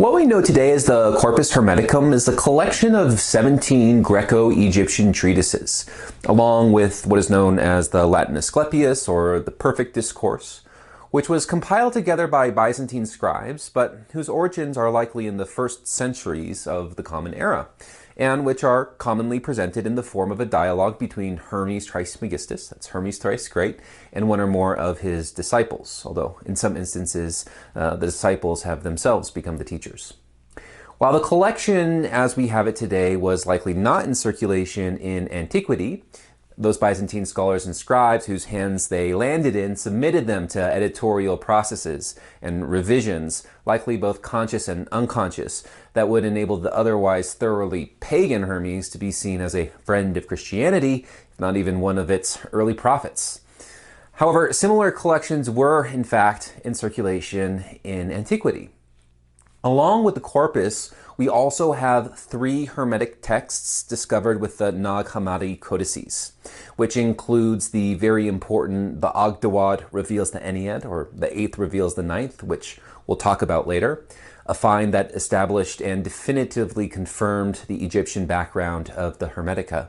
What we know today as the Corpus Hermeticum is a collection of 17 Graeco-Egyptian treatises, along with what is known as the Latin Asclepius, or the Perfect Discourse, which was compiled together by Byzantine scribes, but whose origins are likely in the first centuries of the Common Era, and which are commonly presented in the form of a dialogue between Hermes Trismegistus, that's Hermes thrice great, and one or more of his disciples, although in some instances the disciples have themselves become the teachers. While the collection as we have it today was likely not in circulation in Antiquity, those Byzantine scholars and scribes whose hands they landed in submitted them to editorial processes and revisions, likely both conscious and unconscious, that would enable the otherwise thoroughly pagan Hermes to be seen as a friend of Christianity, if not even one of its early prophets. However, similar collections were, in fact, in circulation in Antiquity. Along with the corpus, we also have 3 Hermetic texts discovered with the Nag Hammadi codices, which includes the very important the Ogdoad reveals the Ennead, or the 8th reveals the 9th, which we'll talk about later, a find that established and definitively confirmed the Egyptian background of the Hermetica.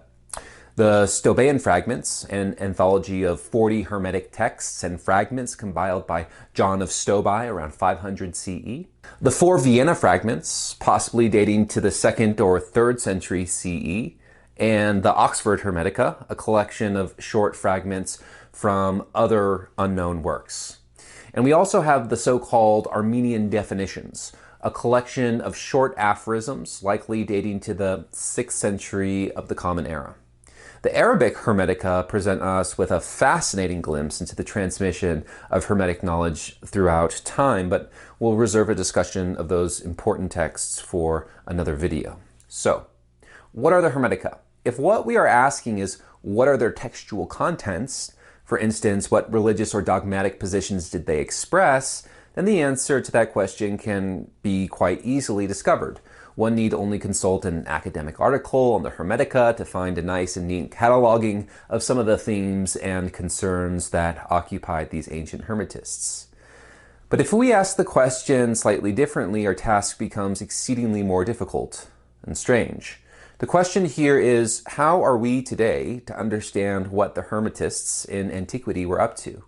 The Stobaean Fragments, an anthology of 40 Hermetic texts and fragments compiled by John of Stobae around 500 CE. The 4 Vienna Fragments, possibly dating to the 2nd or 3rd century CE. And the Oxford Hermetica, a collection of short fragments from other unknown works. And we also have the so-called Armenian definitions, a collection of short aphorisms, likely dating to the 6th century of the Common Era. The Arabic Hermetica present us with a fascinating glimpse into the transmission of Hermetic knowledge throughout time, but we'll reserve a discussion of those important texts for another video. So, what are the Hermetica? If what we are asking is what are their textual contents, for instance, what religious or dogmatic positions did they express, then the answer to that question can be quite easily discovered. One need only consult an academic article on the Hermetica to find a nice and neat cataloging of some of the themes and concerns that occupied these ancient Hermetists. But if we ask the question slightly differently, our task becomes exceedingly more difficult and strange. The question here is, how are we today to understand what the Hermetists in antiquity were up to?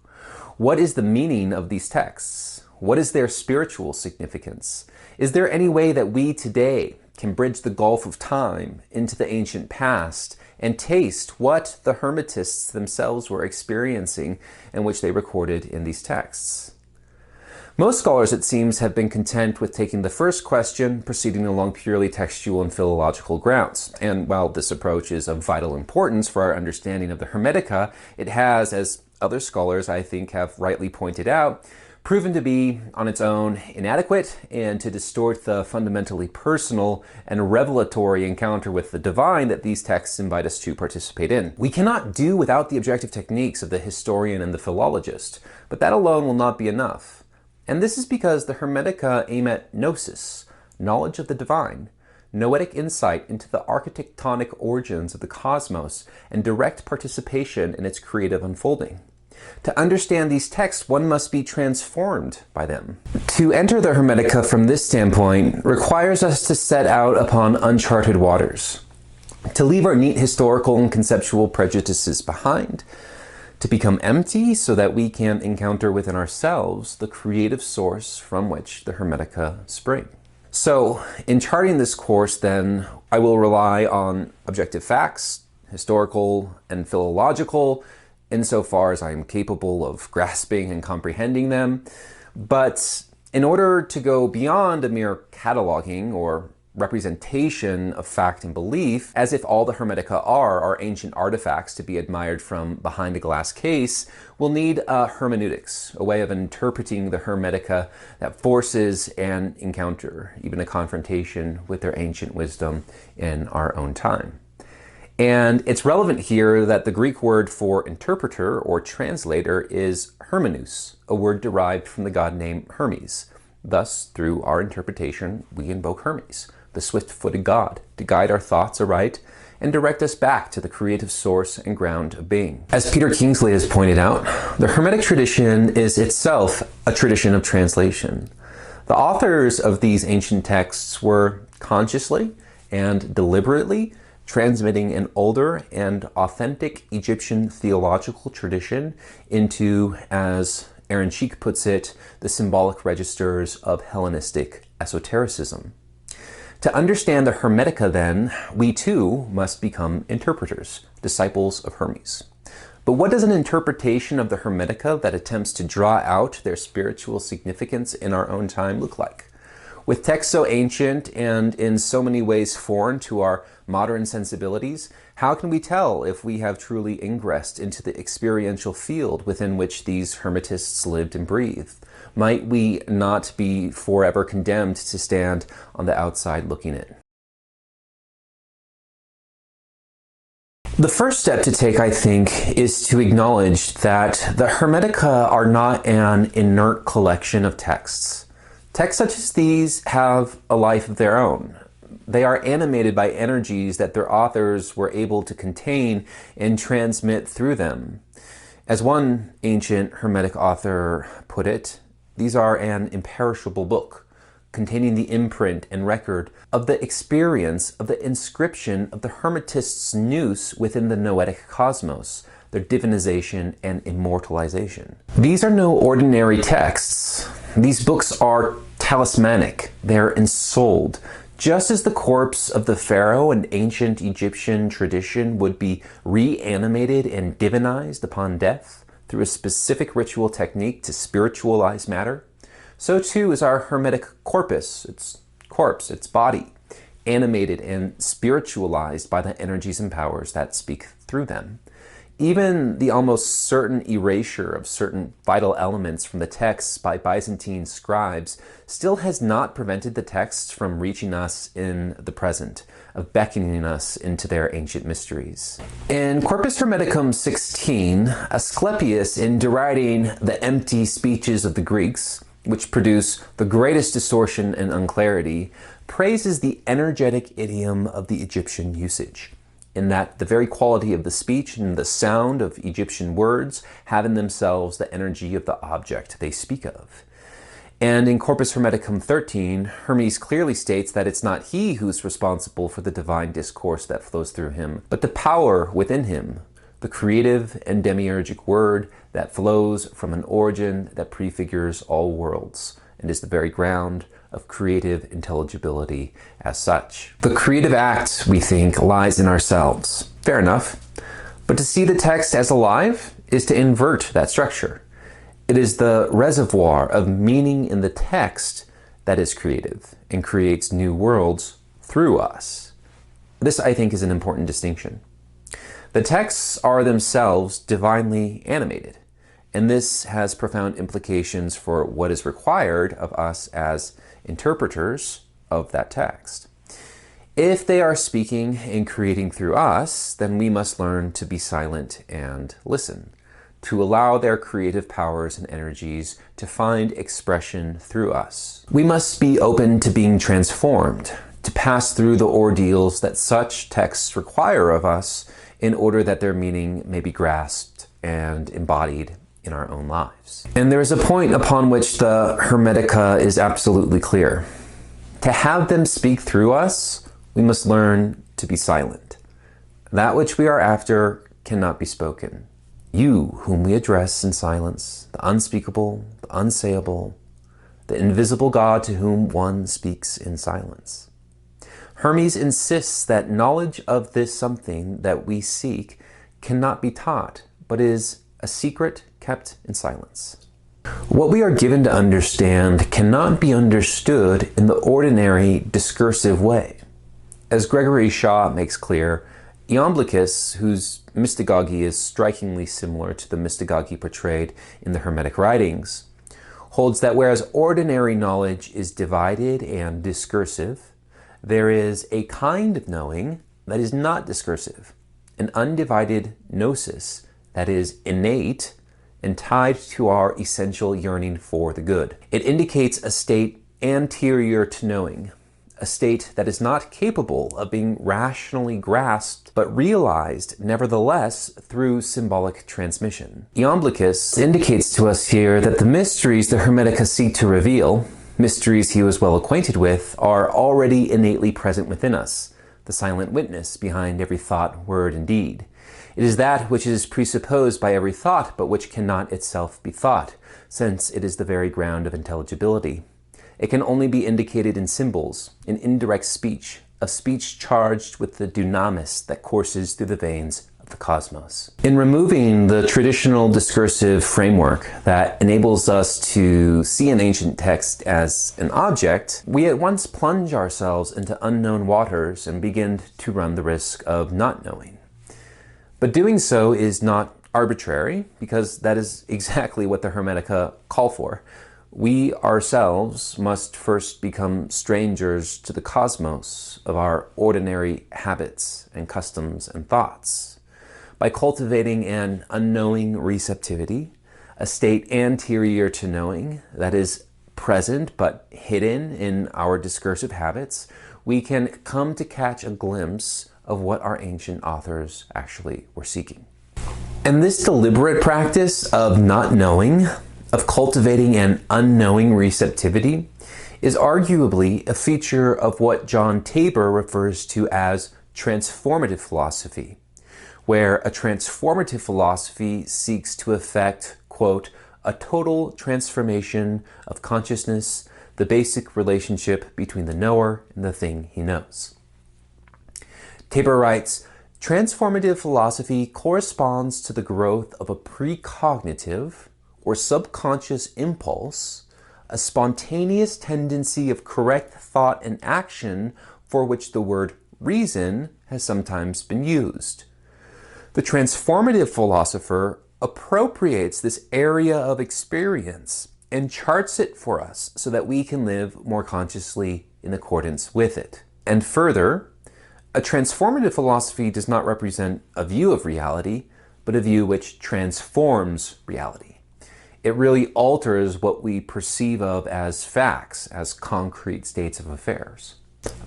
What is the meaning of these texts? What is their spiritual significance? Is there any way that we today can bridge the gulf of time into the ancient past and taste what the Hermetists themselves were experiencing and which they recorded in these texts? Most scholars, it seems, have been content with taking the first question, proceeding along purely textual and philological grounds. And while this approach is of vital importance for our understanding of the Hermetica, it has, as other scholars I think have rightly pointed out, proven to be on its own inadequate and to distort the fundamentally personal and revelatory encounter with the divine that these texts invite us to participate in. We cannot do without the objective techniques of the historian and the philologist, but that alone will not be enough. And this is because the Hermetica aim at gnosis, knowledge of the divine, noetic insight into the architectonic origins of the cosmos, and direct participation in its creative unfolding. To understand these texts, one must be transformed by them. To enter the Hermetica from this standpoint requires us to set out upon uncharted waters, to leave our neat historical and conceptual prejudices behind, to become empty so that we can encounter within ourselves the creative source from which the Hermetica spring. So, in charting this course, then, I will rely on objective facts, historical and philological, insofar as I am capable of grasping and comprehending them. But in order to go beyond a mere cataloging or representation of fact and belief, as if all the Hermetica are ancient artifacts to be admired from behind a glass case, we'll need a hermeneutics, a way of interpreting the Hermetica that forces an encounter, even a confrontation with their ancient wisdom in our own time. And it's relevant here that the Greek word for interpreter or translator is hermenous, a word derived from the god name Hermes. Thus, through our interpretation, we invoke Hermes, the swift-footed god, to guide our thoughts aright and direct us back to the creative source and ground of being. As Peter Kingsley has pointed out, the Hermetic tradition is itself a tradition of translation. The authors of these ancient texts were consciously and deliberately transmitting an older and authentic Egyptian theological tradition into, as Aaron Cheak puts it, the symbolic registers of Hellenistic esotericism. To understand the Hermetica, then, we too must become interpreters, disciples of Hermes. But what does an interpretation of the Hermetica that attempts to draw out their spiritual significance in our own time look like? With texts so ancient and in so many ways foreign to our modern sensibilities, how can we tell if we have truly ingressed into the experiential field within which these Hermetists lived and breathed? Might we not be forever condemned to stand on the outside looking in? The first step to take, I think, is to acknowledge that the Hermetica are not an inert collection of texts. Texts such as these have a life of their own. They are animated by energies that their authors were able to contain and transmit through them. As one ancient Hermetic author put it, these are an imperishable book, containing the imprint and record of the experience of the inscription of the Hermetists' nous within the noetic cosmos, their divinization and immortalization. These are no ordinary texts. These books are talismanic. They're ensouled. Just as the corpse of the pharaoh in ancient Egyptian tradition would be reanimated and divinized upon death through a specific ritual technique to spiritualize matter, so too is our Hermetic corpus, its corpse, its body, animated and spiritualized by the energies and powers that speak through them. Even the almost certain erasure of certain vital elements from the texts by Byzantine scribes still has not prevented the texts from reaching us in the present, of beckoning us into their ancient mysteries. In Corpus Hermeticum 16, Asclepius, in deriding the empty speeches of the Greeks, which produce the greatest distortion and unclarity, praises the energetic idiom of the Egyptian usage, in that the very quality of the speech and the sound of Egyptian words have in themselves the energy of the object they speak of. And in Corpus Hermeticum 13, Hermes clearly states that it's not he who's responsible for the divine discourse that flows through him, but the power within him, the creative and demiurgic word that flows from an origin that prefigures all worlds and is the very ground of creative intelligibility as such. The creative act, we think, lies in ourselves. Fair enough. But to see the text as alive is to invert that structure. It is the reservoir of meaning in the text that is creative and creates new worlds through us. This, I think, is an important distinction. The texts are themselves divinely animated, and this has profound implications for what is required of us as interpreters of that text. If they are speaking and creating through us, then we must learn to be silent and listen, to allow their creative powers and energies to find expression through us. We must be open to being transformed, to pass through the ordeals that such texts require of us in order that their meaning may be grasped and embodied in our own lives. And there is a point upon which the Hermetica is absolutely clear. To have them speak through us, we must learn to be silent. That which we are after cannot be spoken. You, whom we address in silence, the unspeakable, the unsayable, the invisible God to whom one speaks in silence. Hermes insists that knowledge of this something that we seek cannot be taught, but is a secret kept in silence. What we are given to understand cannot be understood in the ordinary discursive way. As Gregory Shaw makes clear, Iamblichus, whose mystagogy is strikingly similar to the mystagogy portrayed in the Hermetic writings, holds that whereas ordinary knowledge is divided and discursive, there is a kind of knowing that is not discursive, an undivided gnosis that is innate and tied to our essential yearning for the good. It indicates a state anterior to knowing, a state that is not capable of being rationally grasped, but realized nevertheless through symbolic transmission. Iamblichus indicates to us here that the mysteries the Hermetica seek to reveal, mysteries he was well acquainted with, are already innately present within us, the silent witness behind every thought, word, and deed. It is that which is presupposed by every thought, but which cannot itself be thought, since it is the very ground of intelligibility. It can only be indicated in symbols, in indirect speech, a speech charged with the dunamis that courses through the veins of the cosmos. In removing the traditional discursive framework that enables us to see an ancient text as an object, we at once plunge ourselves into unknown waters and begin to run the risk of not knowing. But doing so is not arbitrary, because that is exactly what the Hermetica call for. We ourselves must first become strangers to the cosmos of our ordinary habits and customs and thoughts. By cultivating an unknowing receptivity, a state anterior to knowing that is present but hidden in our discursive habits, we can come to catch a glimpse of what our ancient authors actually were seeking. And this deliberate practice of not knowing, of cultivating an unknowing receptivity, is arguably a feature of what John Tabor refers to as transformative philosophy, where a transformative philosophy seeks to effect, quote, a total transformation of consciousness, the basic relationship between the knower and the thing he knows. Tabor writes, transformative philosophy corresponds to the growth of a precognitive or subconscious impulse, a spontaneous tendency of correct thought and action for which the word reason has sometimes been used. The transformative philosopher appropriates this area of experience and charts it for us so that we can live more consciously in accordance with it. And further, a transformative philosophy does not represent a view of reality, but a view which transforms reality. It really alters what we perceive of as facts, as concrete states of affairs.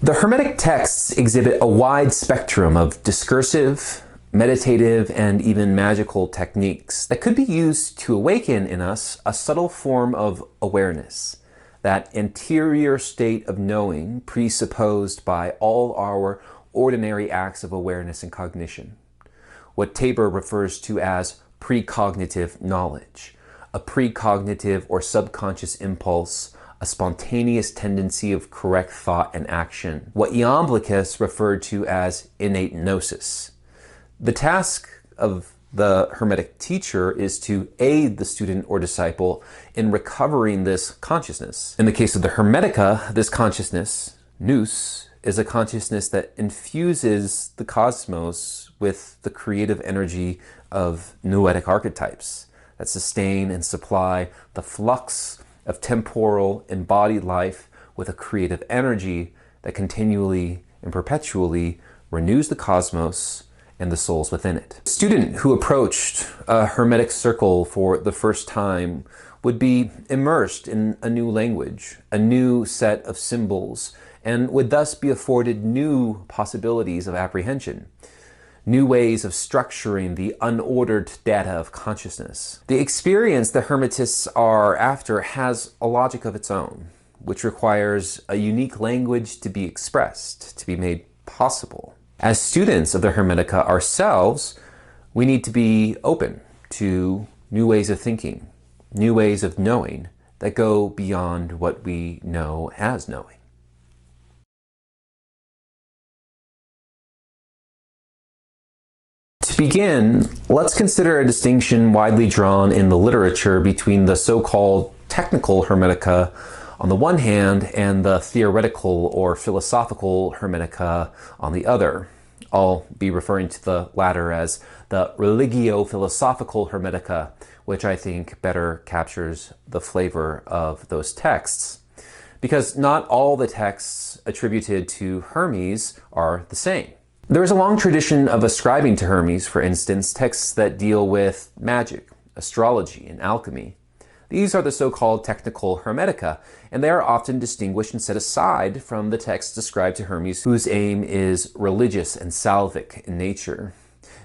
The Hermetic texts exhibit a wide spectrum of discursive, meditative, and even magical techniques that could be used to awaken in us a subtle form of awareness, that anterior state of knowing presupposed by all our ordinary acts of awareness and cognition. What Tabor refers to as precognitive knowledge, a precognitive or subconscious impulse, a spontaneous tendency of correct thought and action. What Iamblichus referred to as innate gnosis. The task of the Hermetic teacher is to aid the student or disciple in recovering this consciousness. In the case of the Hermetica, this consciousness, nous, is a consciousness that infuses the cosmos with the creative energy of noetic archetypes that sustain and supply the flux of temporal embodied life with a creative energy that continually and perpetually renews the cosmos and the souls within it. A student who approached a Hermetic circle for the first time would be immersed in a new language, a new set of symbols, and would thus be afforded new possibilities of apprehension, new ways of structuring the unordered data of consciousness. The experience the Hermetists are after has a logic of its own, which requires a unique language to be expressed, to be made possible. As students of the Hermetica ourselves, we need to be open to new ways of thinking, new ways of knowing that go beyond what we know as knowing. To begin, let's consider a distinction widely drawn in the literature between the so-called technical Hermetica on the one hand and the theoretical or philosophical Hermetica on the other. I'll be referring to the latter as the Religio-Philosophical Hermetica, which I think better captures the flavor of those texts. Because not all the texts attributed to Hermes are the same. There is a long tradition of ascribing to Hermes, for instance, texts that deal with magic, astrology, and alchemy. These are the so-called technical Hermetica, and they are often distinguished and set aside from the texts ascribed to Hermes whose aim is religious and salvic in nature.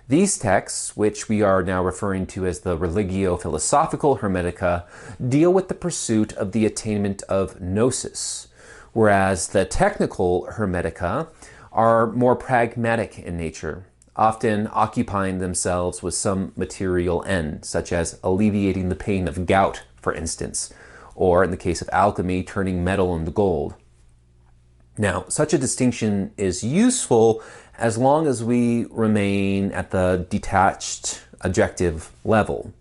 These texts, which we are now referring to as the Religio-Philosophical Hermetica, deal with the pursuit of the attainment of gnosis, whereas the technical Hermetica are more pragmatic in nature, often occupying themselves with some material end, such as alleviating the pain of gout, for instance, or in the case of alchemy, turning metal into gold. Now, such a distinction is useful as long as we remain at the detached, objective level.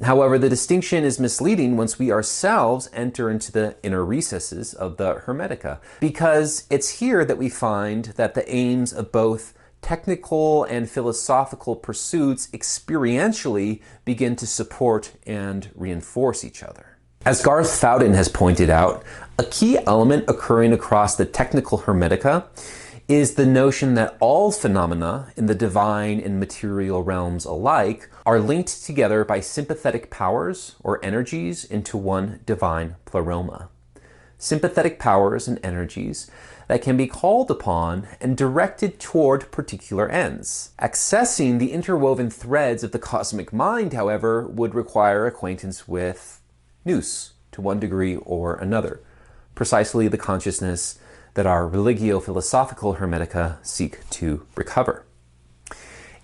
However, the distinction is misleading once we ourselves enter into the inner recesses of the Hermetica, because it's here that we find that the aims of both technical and philosophical pursuits experientially begin to support and reinforce each other. As Garth Fowden has pointed out, a key element occurring across the technical Hermetica is the notion that all phenomena in the divine and material realms alike are linked together by sympathetic powers or energies into one divine pleroma. Sympathetic powers and energies that can be called upon and directed toward particular ends. Accessing the interwoven threads of the cosmic mind, however, would require acquaintance with nous to one degree or another, precisely the consciousness that our Religio-Philosophical Hermetica seek to recover.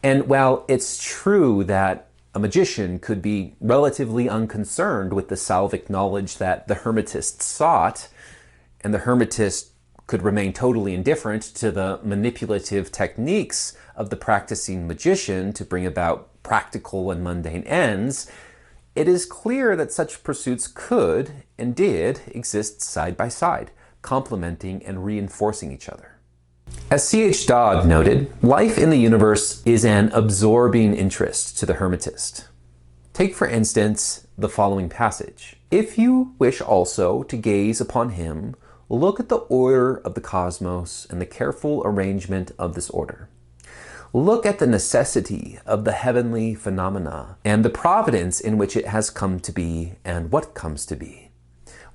And while it's true that a magician could be relatively unconcerned with the salvic knowledge that the Hermetists sought, and the Hermetist could remain totally indifferent to the manipulative techniques of the practicing magician to bring about practical and mundane ends, it is clear that such pursuits could, and did, exist side by side, complementing and reinforcing each other. As C.H. Dodd noted, life in the universe is an absorbing interest to the Hermetist. Take, for instance, the following passage. If you wish also to gaze upon him, look at the order of the cosmos and the careful arrangement of this order. Look at the necessity of the heavenly phenomena and the providence in which it has come to be and what comes to be.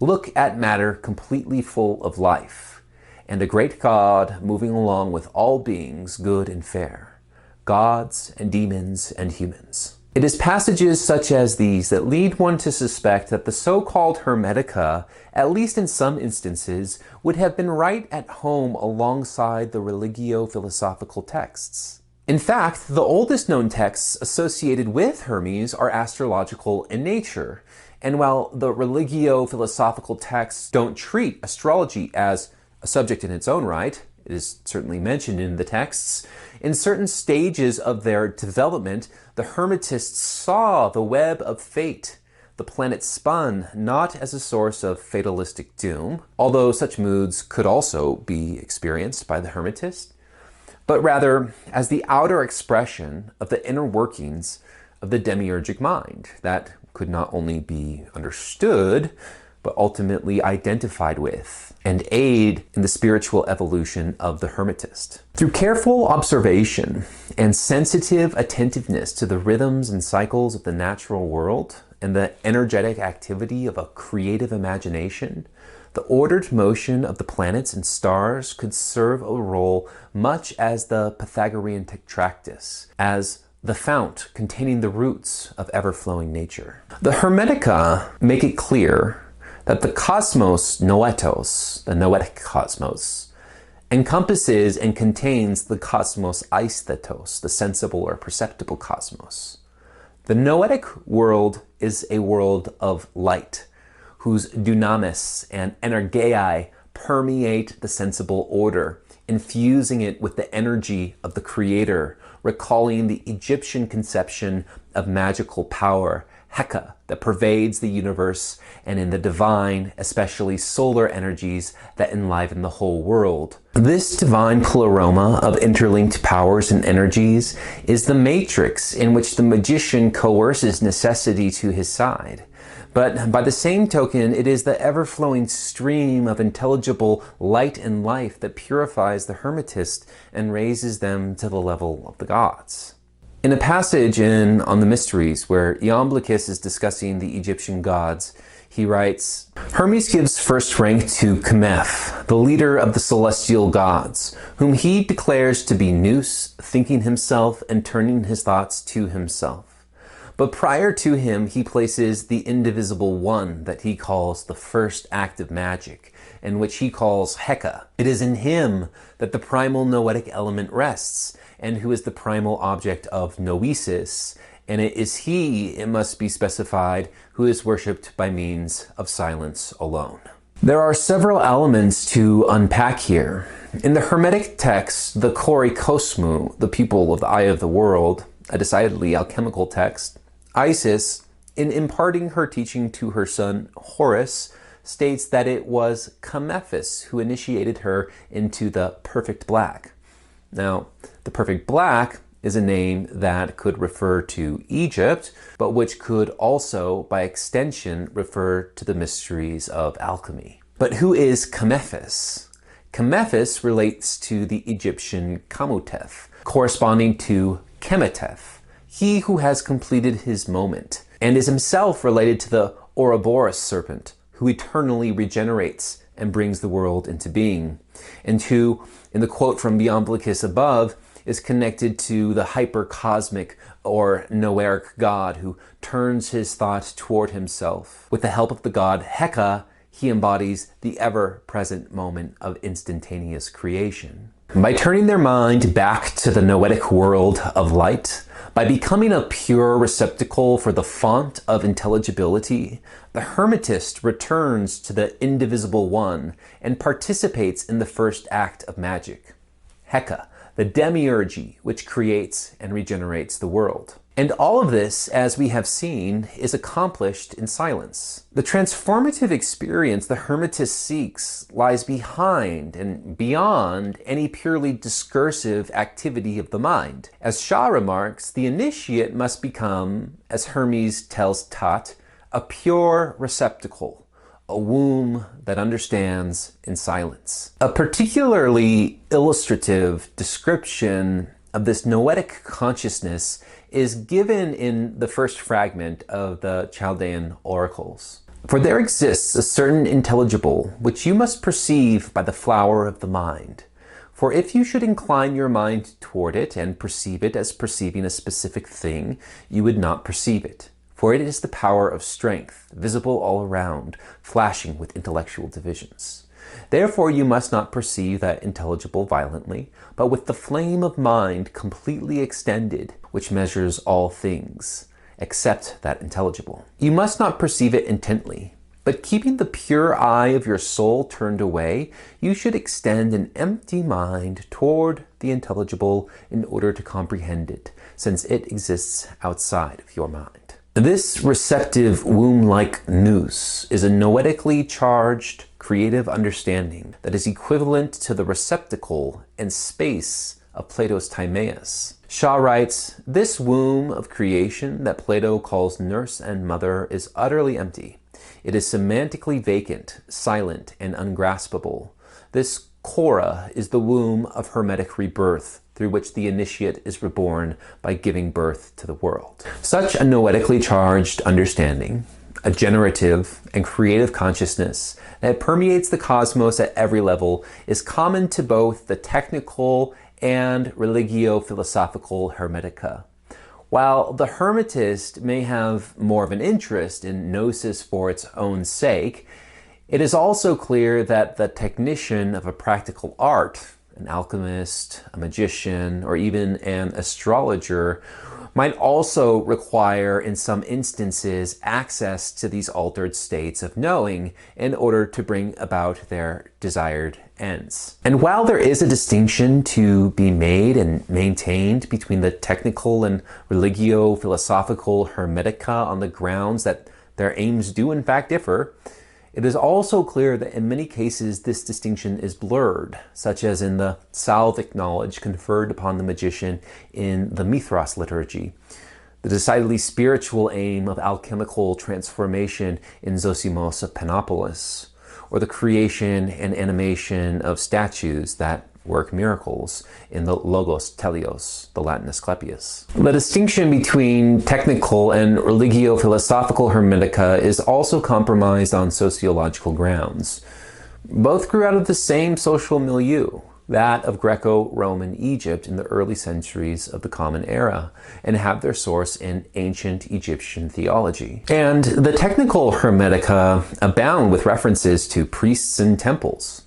Look at matter completely full of life, and a great God moving along with all beings good and fair, gods and demons and humans. It is passages such as these that lead one to suspect that the so-called Hermetica, at least in some instances, would have been right at home alongside the Religio-Philosophical texts. In fact, the oldest known texts associated with Hermes are astrological in nature, and while the Religio-Philosophical texts don't treat astrology as a subject in its own right, it is certainly mentioned in the texts, in certain stages of their development, the Hermetists saw the web of fate, the planet spun, not as a source of fatalistic doom, although such moods could also be experienced by the Hermetist, but rather as the outer expression of the inner workings of the demiurgic mind that could not only be understood, but ultimately identified with, and aid in the spiritual evolution of the Hermetist. Through careful observation and sensitive attentiveness to the rhythms and cycles of the natural world and the energetic activity of a creative imagination, the ordered motion of the planets and stars could serve a role much as the Pythagorean Tetractys, as the fount containing the roots of ever-flowing nature. The Hermetica make it clear that the cosmos noetos, the noetic cosmos, encompasses and contains the cosmos aisthetos, the sensible or perceptible cosmos. The noetic world is a world of light, whose dunamis and energeiae permeate the sensible order, infusing it with the energy of the Creator, recalling the Egyptian conception of magical power, Heka, that pervades the universe, and in the divine, especially solar energies that enliven the whole world. This divine pleroma of interlinked powers and energies is the matrix in which the magician coerces necessity to his side. But by the same token, it is the ever-flowing stream of intelligible light and life that purifies the Hermetist and raises them to the level of the gods. In a passage on the Mysteries where Iamblichus is discussing the Egyptian gods, He writes, Hermes gives first rank to Chemeph, the leader of the celestial gods, whom he declares to be Nous, thinking himself and turning his thoughts to himself. But prior to him, he places the indivisible one that he calls the first act of magic, and which he calls Heka. It is in him that the primal noetic element rests, and who is the primal object of noesis, and it is he, it must be specified, who is worshipped by means of silence alone. There are several elements to unpack here. In the Hermetic text, the Kori Kosmu, the people of the eye of the world, a decidedly alchemical text, Isis, in imparting her teaching to her son Horus, states that it was Chemeph who initiated her into the perfect black. Now, the perfect black is a name that could refer to Egypt, but which could also, by extension, refer to the mysteries of alchemy. But who is Chemeph? Chemeph relates to the Egyptian Kamutef, corresponding to Kemetef, he who has completed his moment, and is himself related to the Ouroboros serpent, who eternally regenerates and brings the world into being, and who, in the quote from the Iamblichus above, is connected to the hypercosmic or noeric god who turns his thought toward himself. With the help of the god Heka, he embodies the ever-present moment of instantaneous creation. By turning their mind back to the noetic world of light, by becoming a pure receptacle for the font of intelligibility, the Hermetist returns to the indivisible one and participates in the first act of magic, Heka, the demiurgy which creates and regenerates the world. And all of this, as we have seen, is accomplished in silence. The transformative experience the Hermetist seeks lies behind and beyond any purely discursive activity of the mind. As Shaw remarks, the initiate must become, as Hermes tells Tat, a pure receptacle, a womb that understands in silence. A particularly illustrative description of this noetic consciousness is given in the first fragment of the Chaldean oracles. For there exists a certain intelligible which you must perceive by the flower of the mind. For if you should incline your mind toward it and perceive it as perceiving a specific thing, you would not perceive it. For it is the power of strength, visible all around, flashing with intellectual divisions. Therefore you must not perceive that intelligible violently, but with the flame of mind completely extended, which measures all things, except that intelligible. You must not perceive it intently, but keeping the pure eye of your soul turned away, you should extend an empty mind toward the intelligible in order to comprehend it, since it exists outside of your mind. This receptive womb-like nous is a noetically charged creative understanding that is equivalent to the receptacle and space of Plato's Timaeus. Shaw writes, this womb of creation that Plato calls nurse and mother is utterly empty. It is semantically vacant, silent, and ungraspable. This Chora is the womb of Hermetic rebirth, through which the initiate is reborn by giving birth to the world. Such a noetically charged understanding, a generative and creative consciousness that permeates the cosmos at every level, is common to both the technical and religio-philosophical Hermetica. While the Hermetist may have more of an interest in gnosis for its own sake, it is also clear that the technician of a practical art, an alchemist, a magician, or even an astrologer, might also require, in some instances, access to these altered states of knowing in order to bring about their desired ends. And while there is a distinction to be made and maintained between the technical and religio-philosophical Hermetica on the grounds that their aims do in fact differ, it is also clear that in many cases this distinction is blurred, such as in the salvic knowledge conferred upon the magician in the Mithras liturgy, the decidedly spiritual aim of alchemical transformation in Zosimos of Panopolis, or the creation and animation of statues that work miracles in the Logos Telios, the Latin Asclepius. The distinction between technical and religio-philosophical Hermetica is also compromised on sociological grounds. Both grew out of the same social milieu, that of Greco-Roman Egypt in the early centuries of the Common Era, and have their source in ancient Egyptian theology. And the technical Hermetica abound with references to priests and temples.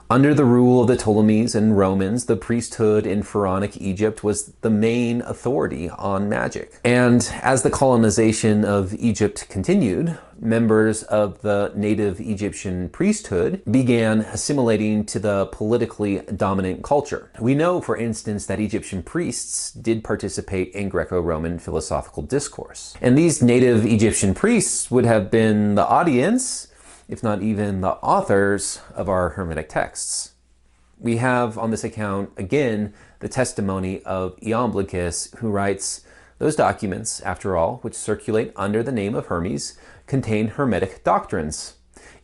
Under the rule of the Ptolemies and Romans, the priesthood in Pharaonic Egypt was the main authority on magic. And as the colonization of Egypt continued, members of the native Egyptian priesthood began assimilating to the politically dominant culture. We know, for instance, that Egyptian priests did participate in Greco-Roman philosophical discourse. And these native Egyptian priests would have been the audience, if not even the authors, of our Hermetic texts. We have on this account, again, the testimony of Iamblichus, who writes, "Those documents, after all, which circulate under the name of Hermes, contain Hermetic doctrines,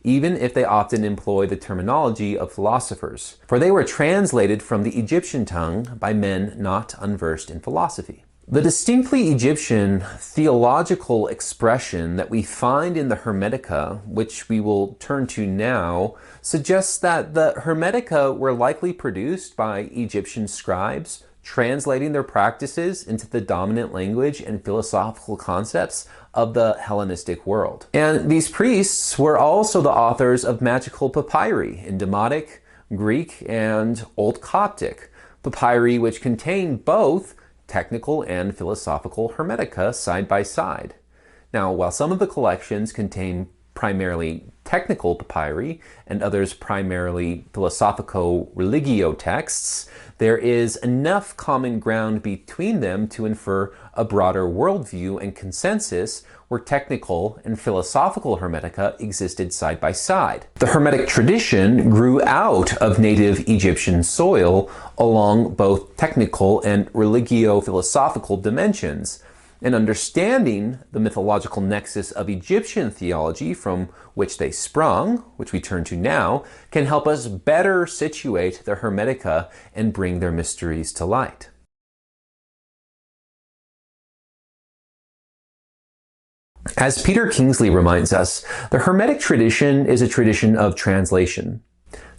even if they often employ the terminology of philosophers, for they were translated from the Egyptian tongue by men not unversed in philosophy." The distinctly Egyptian theological expression that we find in the Hermetica, which we will turn to now, suggests that the Hermetica were likely produced by Egyptian scribes, translating their practices into the dominant language and philosophical concepts of the Hellenistic world. And these priests were also the authors of magical papyri in Demotic, Greek, and Old Coptic, papyri which contain both technical and philosophical Hermetica side by side. Now, while some of the collections contain primarily technical papyri and others primarily philosophico-religio texts, there is enough common ground between them to infer a broader worldview and consensus where technical and philosophical Hermetica existed side by side. The Hermetic tradition grew out of native Egyptian soil along both technical and religio-philosophical dimensions, and understanding the mythological nexus of Egyptian theology from which they sprung, which we turn to now, can help us better situate the Hermetica and bring their mysteries to light. As Peter Kingsley reminds us, the Hermetic tradition is a tradition of translation.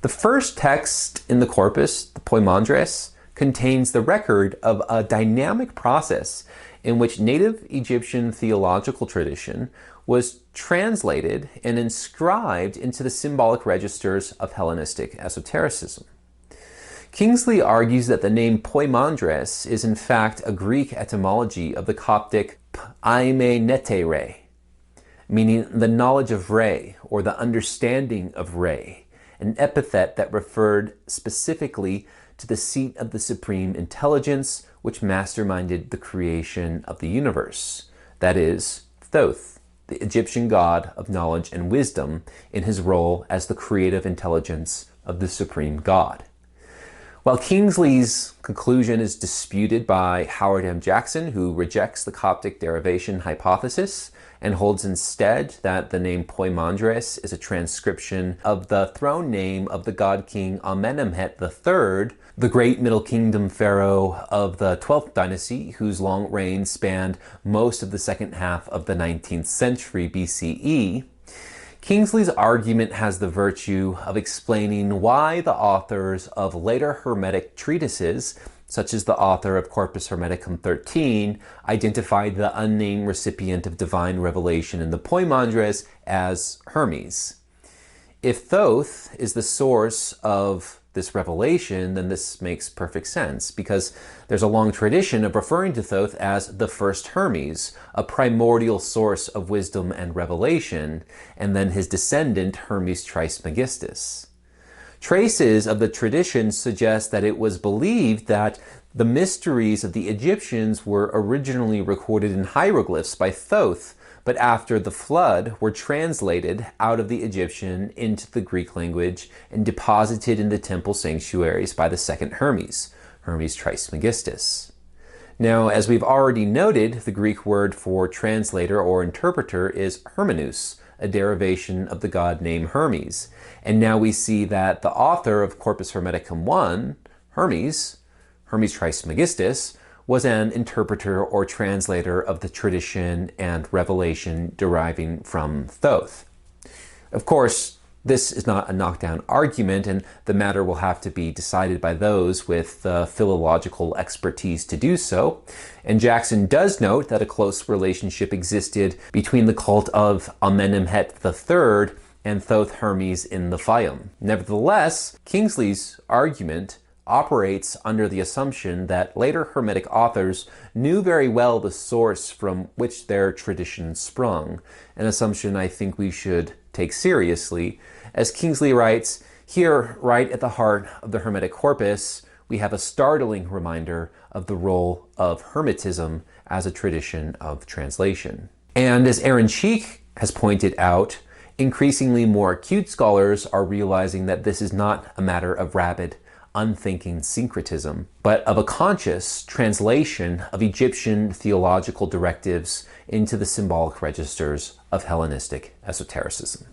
The first text in the corpus, the Poimandres, contains the record of a dynamic process in which native Egyptian theological tradition was translated and inscribed into the symbolic registers of Hellenistic esotericism. Kingsley argues that the name Poimandres is in fact a Greek etymology of the Coptic aimenetere, meaning the knowledge of Re, or the understanding of Re, an epithet that referred specifically to the seat of the supreme intelligence which masterminded the creation of the universe, that is, Thoth, the Egyptian god of knowledge and wisdom in his role as the creative intelligence of the supreme god. While Kingsley's conclusion is disputed by Howard M. Jackson, who rejects the Coptic derivation hypothesis and holds instead that the name Poimandres is a transcription of the throne name of the god king Amenemhet III, the great Middle Kingdom pharaoh of the 12th dynasty, whose long reign spanned most of the second half of the 19th century BCE, Kingsley's argument has the virtue of explaining why the authors of later Hermetic treatises, such as the author of Corpus Hermeticum 13, identified the unnamed recipient of divine revelation in the Poimandres as Hermes. If Thoth is the source of this revelation, then this makes perfect sense, because there's a long tradition of referring to Thoth as the first Hermes, a primordial source of wisdom and revelation, and then his descendant Hermes Trismegistus. Traces of the tradition suggest that it was believed that the mysteries of the Egyptians were originally recorded in hieroglyphs by Thoth, but after the flood were translated out of the Egyptian into the Greek language and deposited in the temple sanctuaries by the second Hermes, Hermes Trismegistus. Now, as we've already noted, the Greek word for translator or interpreter is hermenous, a derivation of the god name Hermes. And now we see that the author of Corpus Hermeticum I, Hermes Trismegistus, was an interpreter or translator of the tradition and revelation deriving from Thoth. Of course, this is not a knockdown argument, and the matter will have to be decided by those with the philological expertise to do so. And Jackson does note that a close relationship existed between the cult of Amenemhet III and Thoth Hermes in the Fayum. Nevertheless, Kingsley's argument operates under the assumption that later Hermetic authors knew very well the source from which their tradition sprung, an assumption I think we should take seriously. As Kingsley writes, here, right at the heart of the Hermetic corpus, we have a startling reminder of the role of Hermetism as a tradition of translation. And as Aaron Cheak has pointed out, increasingly more acute scholars are realizing that this is not a matter of rabid, unthinking syncretism, but of a conscious translation of Egyptian theological directives into the symbolic registers of Hellenistic esotericism.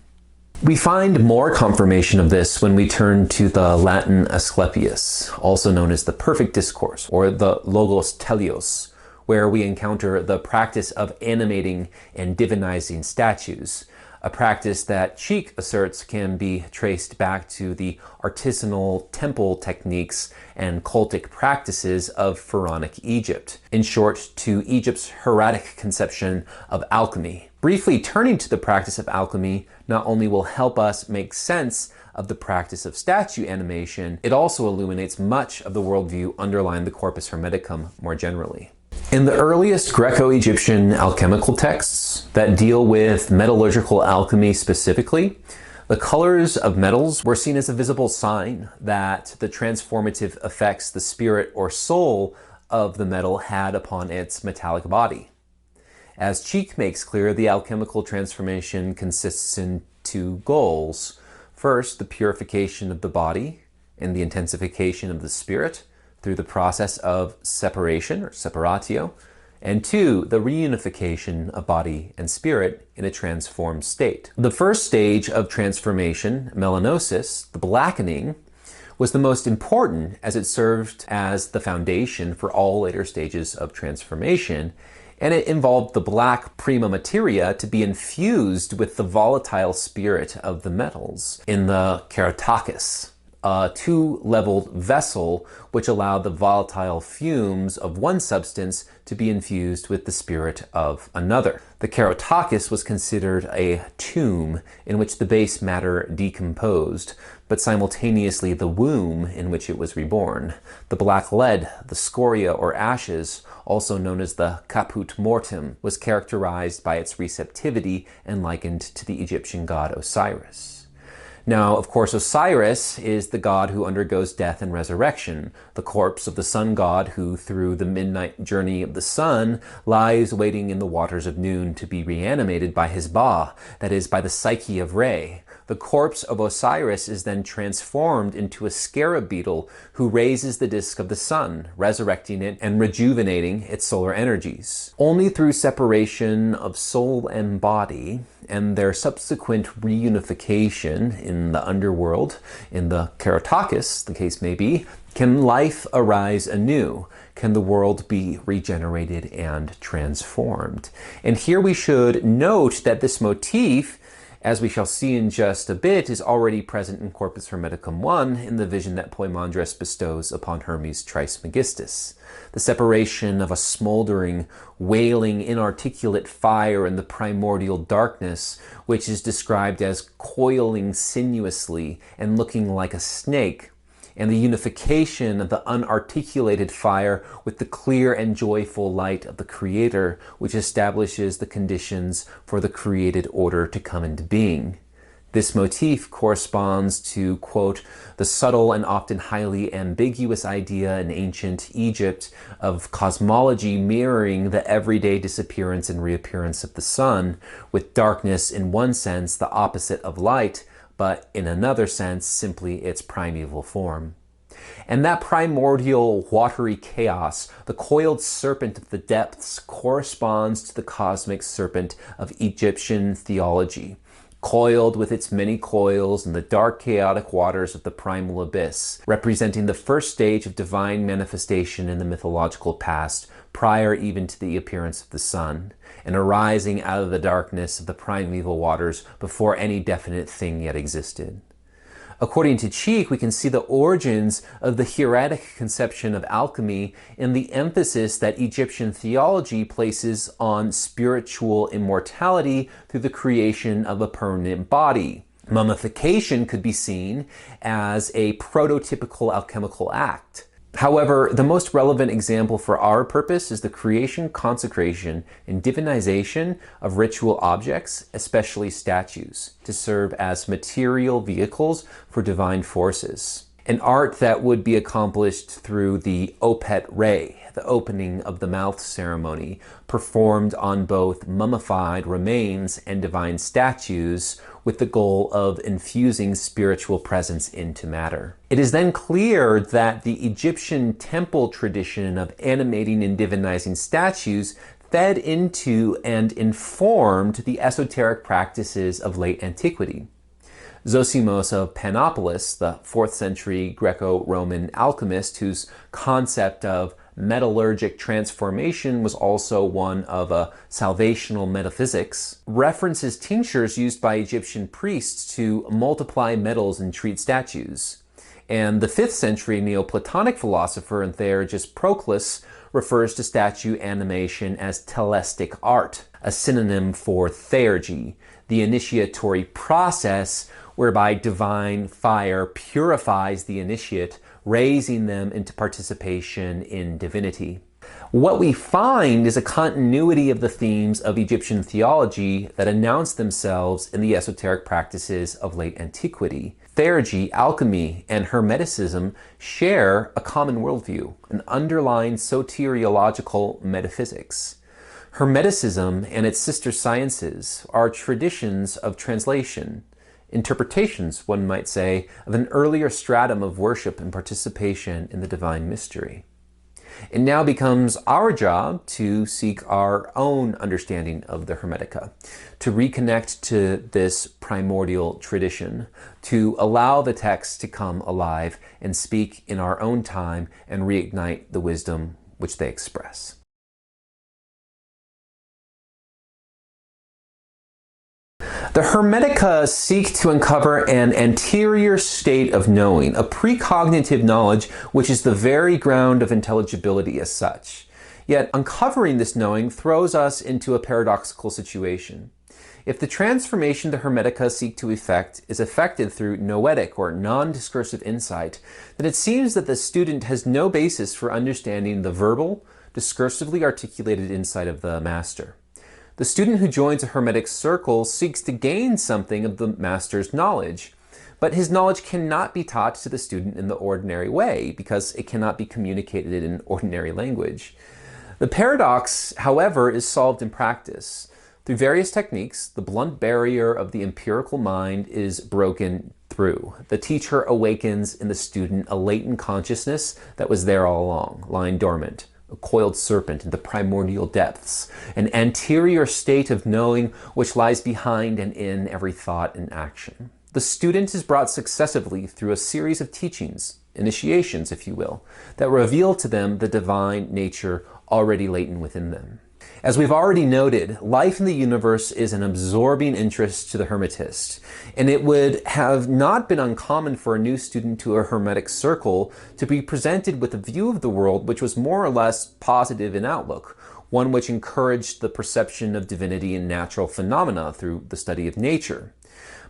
We find more confirmation of this when we turn to the Latin Asclepius, also known as the Perfect Discourse, or the Logos Telios, where we encounter the practice of animating and divinizing statues, a practice that Cheak asserts can be traced back to the artisanal temple techniques and cultic practices of pharaonic Egypt. In short, to Egypt's hieratic conception of alchemy. Briefly turning to the practice of alchemy not only will help us make sense of the practice of statue animation, it also illuminates much of the worldview underlying the Corpus Hermeticum more generally. In the earliest Greco-Egyptian alchemical texts that deal with metallurgical alchemy specifically, the colors of metals were seen as a visible sign that the transformative effects the spirit or soul of the metal had upon its metallic body. As Cheak makes clear, the alchemical transformation consists in two goals. First, the purification of the body and the intensification of the spirit through the process of separation, or separatio, and two, the reunification of body and spirit in a transformed state. The first stage of transformation, melanosis, the blackening, was the most important as it served as the foundation for all later stages of transformation, and it involved the black prima materia to be infused with the volatile spirit of the metals in the kerotakis, a two-leveled vessel which allowed the volatile fumes of one substance to be infused with the spirit of another. The kerotakis was considered a tomb in which the base matter decomposed, but simultaneously the womb in which it was reborn. The black lead, the scoria or ashes, also known as the caput mortem, was characterized by its receptivity and likened to the Egyptian god Osiris. Now, of course, Osiris is the god who undergoes death and resurrection, the corpse of the sun god who, through the midnight journey of the sun, lies waiting in the waters of noon to be reanimated by his Ba, that is, by the psyche of Re. The corpse of Osiris is then transformed into a scarab beetle who raises the disk of the sun, resurrecting it and rejuvenating its solar energies. Only through separation of soul and body and their subsequent reunification in the underworld, in the kerotakis, the case may be, can life arise anew? Can the world be regenerated and transformed? And here we should note that this motif, as we shall see in just a bit, is already present in Corpus Hermeticum I in the vision that Poimandres bestows upon Hermes Trismegistus. The separation of a smoldering, wailing, inarticulate fire in the primordial darkness, which is described as coiling sinuously and looking like a snake, and the unification of the unarticulated fire with the clear and joyful light of the Creator, which establishes the conditions for the created order to come into being. This motif corresponds to, quote, the subtle and often highly ambiguous idea in ancient Egypt of cosmology mirroring the everyday disappearance and reappearance of the sun, with darkness in one sense the opposite of light, but in another sense, simply its primeval form. And that primordial watery chaos, the coiled serpent of the depths, corresponds to the cosmic serpent of Egyptian theology, coiled with its many coils in the dark chaotic waters of the primal abyss, representing the first stage of divine manifestation in the mythological past, prior even to the appearance of the sun, and arising out of the darkness of the primeval waters before any definite thing yet existed. According to Cheak, we can see the origins of the hieratic conception of alchemy in the emphasis that Egyptian theology places on spiritual immortality through the creation of a permanent body. Mummification could be seen as a prototypical alchemical act. However, the most relevant example for our purpose is the creation, consecration, and divinization of ritual objects, especially statues, to serve as material vehicles for divine forces. An art that would be accomplished through the opet re, the opening of the mouth ceremony, performed on both mummified remains and divine statues, with the goal of infusing spiritual presence into matter. It is then clear that the Egyptian temple tradition of animating and divinizing statues fed into and informed the esoteric practices of late antiquity. Zosimos of Panopolis, the 4th century Greco-Roman alchemist whose concept of metallurgic transformation was also one of a salvational metaphysics, references tinctures used by Egyptian priests to multiply metals and treat statues. And the 5th century Neoplatonic philosopher and theurgist Proclus refers to statue animation as telestic art, a synonym for theurgy, the initiatory process whereby divine fire purifies the initiate, raising them into participation in divinity. What we find is a continuity of the themes of Egyptian theology that announce themselves in the esoteric practices of late antiquity. Theurgy, alchemy, and Hermeticism share a common worldview, an underlying soteriological metaphysics. Hermeticism and its sister sciences are traditions of translation, interpretations, one might say, of an earlier stratum of worship and participation in the divine mystery. It now becomes our job to seek our own understanding of the Hermetica, to reconnect to this primordial tradition, to allow the texts to come alive and speak in our own time and reignite the wisdom which they express. The Hermetica seek to uncover an anterior state of knowing, a precognitive knowledge which is the very ground of intelligibility as such. Yet uncovering this knowing throws us into a paradoxical situation. If the transformation the Hermetica seek to effect is effected through noetic or non-discursive insight, then it seems that the student has no basis for understanding the verbal, discursively articulated insight of the master. The student who joins a Hermetic circle seeks to gain something of the master's knowledge, but his knowledge cannot be taught to the student in the ordinary way because it cannot be communicated in ordinary language. The paradox, however, is solved in practice. Through various techniques, the blunt barrier of the empirical mind is broken through. The teacher awakens in the student a latent consciousness that was there all along, lying dormant, a coiled serpent in the primordial depths, an anterior state of knowing which lies behind and in every thought and action. The student is brought successively through a series of teachings, initiations, if you will, that reveal to them the divine nature already latent within them. As we've already noted, life in the universe is an absorbing interest to the Hermetist, and it would have not been uncommon for a new student to a Hermetic circle to be presented with a view of the world which was more or less positive in outlook, one which encouraged the perception of divinity in natural phenomena through the study of nature.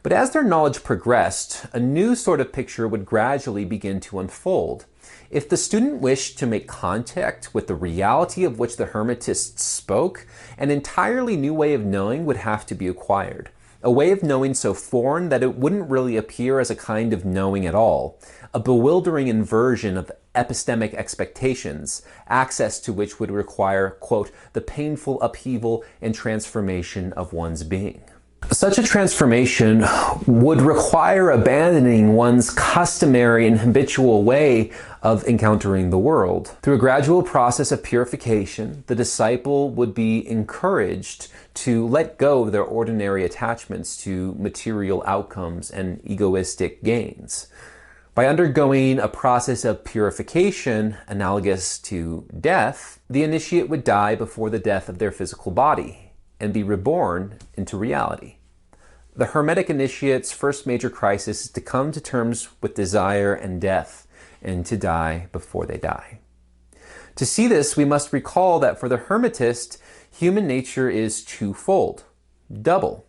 But as their knowledge progressed, a new sort of picture would gradually begin to unfold. If the student wished to make contact with the reality of which the Hermetists spoke, an entirely new way of knowing would have to be acquired. A way of knowing so foreign that it wouldn't really appear as a kind of knowing at all. A bewildering inversion of epistemic expectations, access to which would require, quote, the painful upheaval and transformation of one's being. Such a transformation would require abandoning one's customary and habitual way of encountering the world. Through a gradual process of purification, the disciple would be encouraged to let go of their ordinary attachments to material outcomes and egoistic gains. By undergoing a process of purification analogous to death, the initiate would die before the death of their physical body and be reborn into reality. The Hermetic initiate's first major crisis is to come to terms with desire and death, and to die before they die. To see this, we must recall that for the Hermetist, human nature is twofold, double.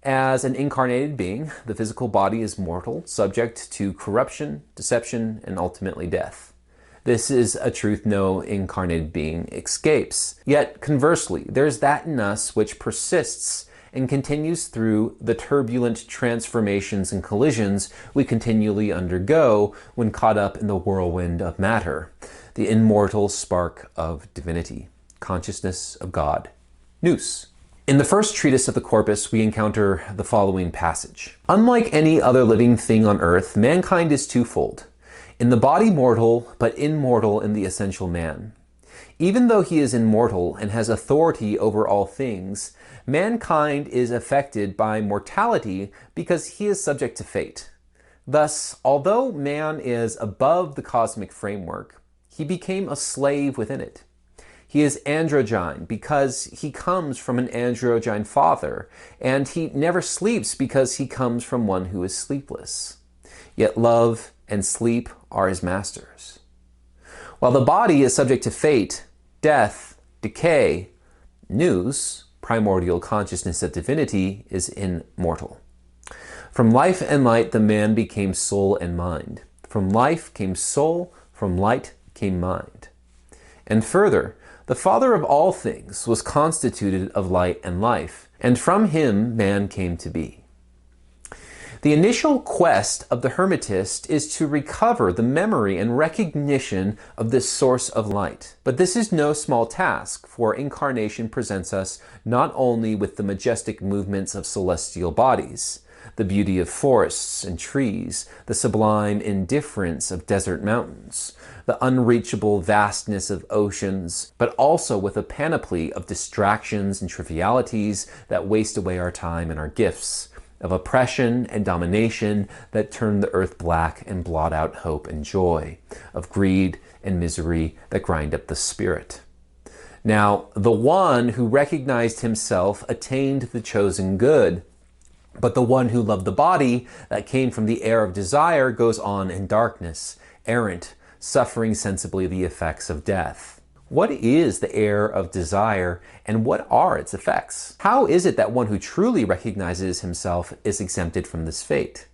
As an incarnated being, the physical body is mortal, subject to corruption, deception, and ultimately death. This is a truth no incarnated being escapes. Yet, conversely, there's that in us which persists and continues through the turbulent transformations and collisions we continually undergo when caught up in the whirlwind of matter, the immortal spark of divinity, consciousness of God, nous. In the first treatise of the Corpus, we encounter the following passage. Unlike any other living thing on earth, mankind is twofold. In the body mortal, but immortal in the essential man. Even though he is immortal and has authority over all things, mankind is affected by mortality because he is subject to fate. Thus, although man is above the cosmic framework, he became a slave within it. He is androgyne because he comes from an androgyne father, and he never sleeps because he comes from one who is sleepless. Yet love and sleep are his masters. While the body is subject to fate, death, decay, nous, primordial consciousness of divinity, is immortal. From life and light the man became soul and mind. From life came soul, from light came mind. And further, the Father of all things was constituted of light and life, and from him man came to be. The initial quest of the Hermetist is to recover the memory and recognition of this source of light. But this is no small task, for incarnation presents us not only with the majestic movements of celestial bodies, the beauty of forests and trees, the sublime indifference of desert mountains, the unreachable vastness of oceans, but also with a panoply of distractions and trivialities that waste away our time and our gifts, of oppression and domination that turn the earth black and blot out hope and joy, of greed and misery that grind up the spirit. Now, the one who recognized himself attained the chosen good, but the one who loved the body that came from the air of desire goes on in darkness, errant, suffering sensibly the effects of death. What is the air of desire, and what are its effects? How is it that one who truly recognizes himself is exempted from this fate?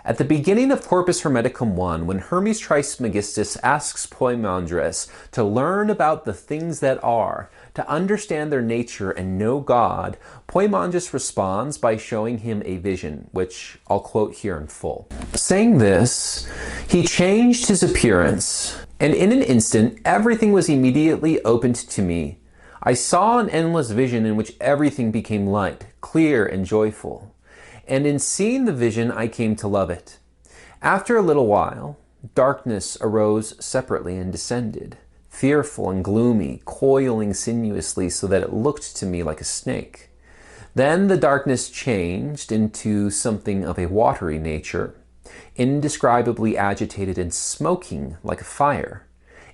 At the beginning of Corpus Hermeticum 1, when Hermes Trismegistus asks Poimandres to learn about the things that are, to understand their nature and know God, Poimandres responds by showing him a vision, which I'll quote here in full. Saying this, he changed his appearance, and in an instant everything was immediately opened to me. I saw an endless vision in which everything became light, clear, and joyful. And in seeing the vision, I came to love it. After a little while, darkness arose separately and descended, fearful and gloomy, coiling sinuously so that it looked to me like a snake. Then the darkness changed into something of a watery nature, indescribably agitated and smoking like a fire.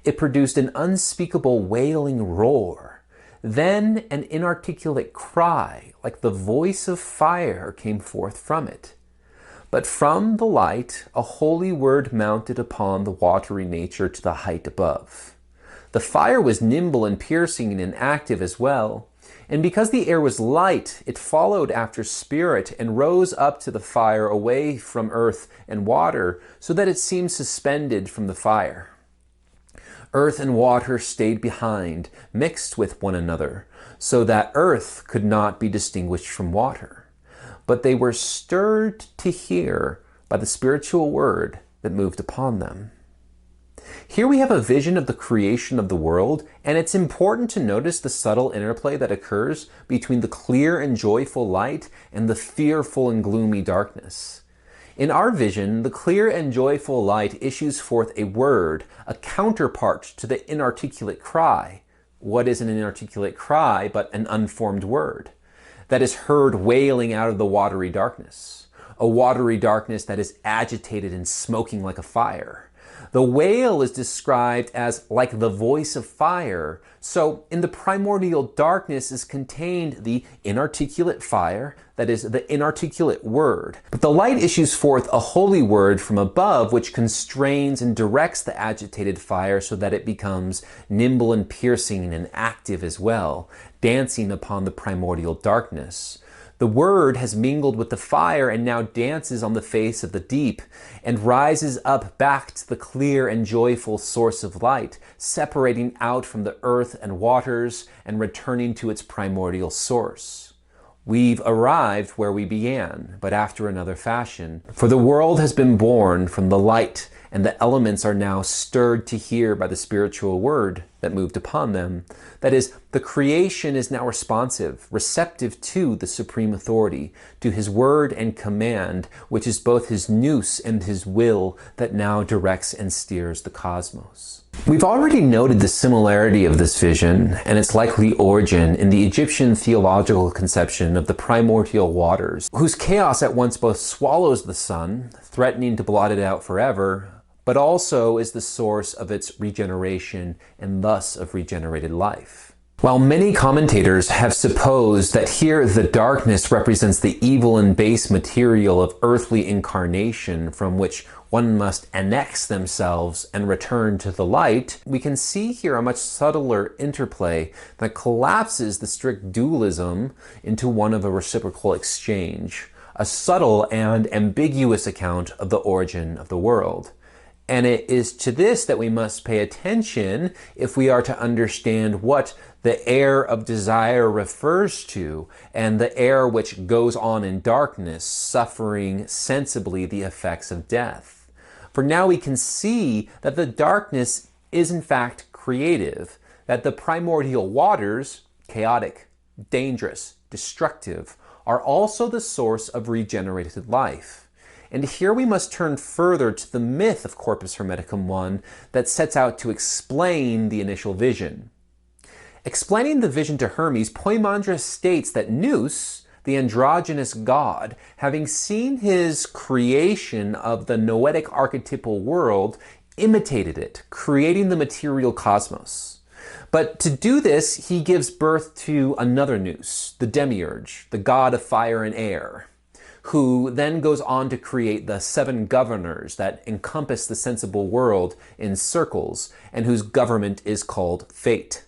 It produced an unspeakable wailing roar. Then an inarticulate cry, like the voice of fire, came forth from it. But from the light, a holy word mounted upon the watery nature to the height above. The fire was nimble and piercing and active as well. And because the air was light, it followed after spirit and rose up to the fire away from earth and water, so that it seemed suspended from the fire. Earth and water stayed behind, mixed with one another, so that earth could not be distinguished from water. But they were stirred to hear by the spiritual word that moved upon them. Here we have a vision of the creation of the world, and it's important to notice the subtle interplay that occurs between the clear and joyful light and the fearful and gloomy darkness. In our vision, the clear and joyful light issues forth a word, a counterpart to the inarticulate cry. What is an inarticulate cry but an unformed word that is heard wailing out of the watery darkness? A watery darkness that is agitated and smoking like a fire. The wail is described as like the voice of fire. So in the primordial darkness is contained the inarticulate fire, that is the inarticulate word. But the light issues forth a holy word from above which constrains and directs the agitated fire so that it becomes nimble and piercing and active as well, dancing upon the primordial darkness. The word has mingled with the fire and now dances on the face of the deep and rises up back to the clear and joyful source of light, separating out from the earth and waters and returning to its primordial source. We've arrived where we began, but after another fashion. For the world has been born from the light, and the elements are now stirred to hear by the spiritual word that moved upon them. That is, the creation is now responsive, receptive to the supreme authority, to his word and command, which is both his nous and his will that now directs and steers the cosmos. We've already noted the similarity of this vision and its likely origin in the Egyptian theological conception of the primordial waters, whose chaos at once both swallows the sun, threatening to blot it out forever, but also is the source of its regeneration and thus of regenerated life. While many commentators have supposed that here the darkness represents the evil and base material of earthly incarnation from which one must annex themselves and return to the light, we can see here a much subtler interplay that collapses the strict dualism into one of a reciprocal exchange, a subtle and ambiguous account of the origin of the world. And it is to this that we must pay attention if we are to understand what the air of desire refers to, and the air which goes on in darkness, suffering sensibly the effects of death. For now we can see that the darkness is in fact creative, that the primordial waters, chaotic, dangerous, destructive, are also the source of regenerated life. And here we must turn further to the myth of Corpus Hermeticum 1 that sets out to explain the initial vision. Explaining the vision to Hermes, Poimandres states that Nous, the androgynous god, having seen his creation of the noetic archetypal world, imitated it, creating the material cosmos. But to do this, he gives birth to another Nous, the demiurge, the god of fire and air, who then goes on to create the 7 governors that encompass the sensible world in circles, and whose government is called fate.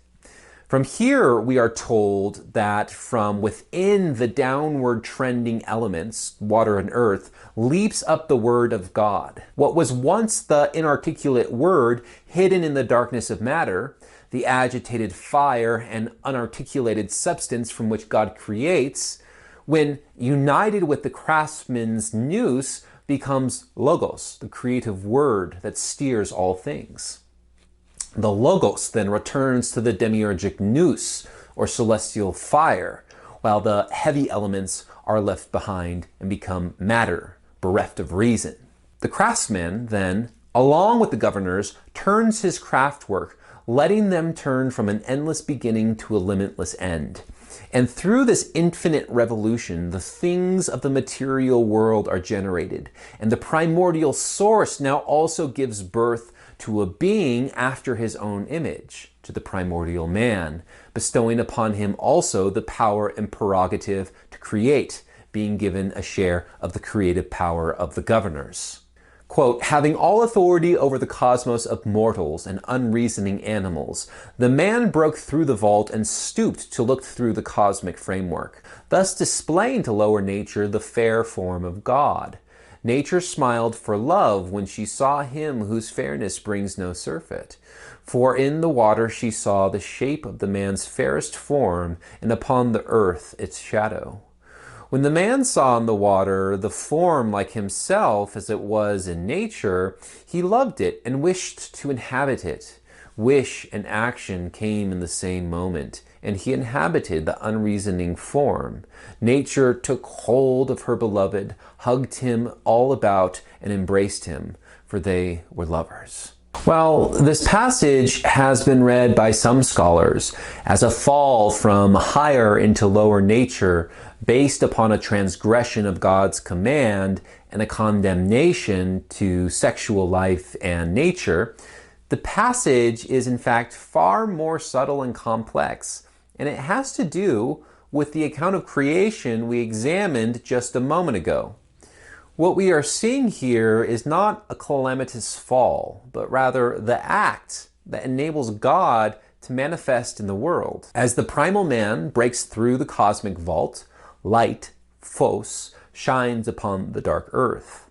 From here, we are told that from within the downward trending elements, water and earth, leaps up the word of God. What was once the inarticulate word hidden in the darkness of matter, the agitated fire and unarticulated substance from which God creates, when united with the craftsman's nous, becomes logos, the creative word that steers all things. The logos then returns to the demiurgic nous, or celestial fire, while the heavy elements are left behind and become matter, bereft of reason. The craftsman then, along with the governors, turns his craftwork, letting them turn from an endless beginning to a limitless end. And through this infinite revolution, the things of the material world are generated, and the primordial source now also gives birth to a being after his own image, to the primordial man, bestowing upon him also the power and prerogative to create, being given a share of the creative power of the governors. Quote, having all authority over the cosmos of mortals and unreasoning animals, the man broke through the vault and stooped to look through the cosmic framework, thus displaying to lower nature the fair form of God. Nature smiled for love when she saw him whose fairness brings no surfeit. For in the water she saw the shape of the man's fairest form, and upon the earth its shadow. When the man saw in the water the form like himself as it was in nature, he loved it and wished to inhabit it. Wish and action came in the same moment, and he inhabited the unreasoning form. Nature took hold of her beloved, hugged him all about, and embraced him, for they were lovers. Well, this passage has been read by some scholars as a fall from higher into lower nature based upon a transgression of God's command and a condemnation to sexual life and nature. The passage is in fact far more subtle and complex, and it has to do with the account of creation we examined just a moment ago. What we are seeing here is not a calamitous fall, but rather the act that enables God to manifest in the world. As the primal man breaks through the cosmic vault, light, phos, shines upon the dark earth.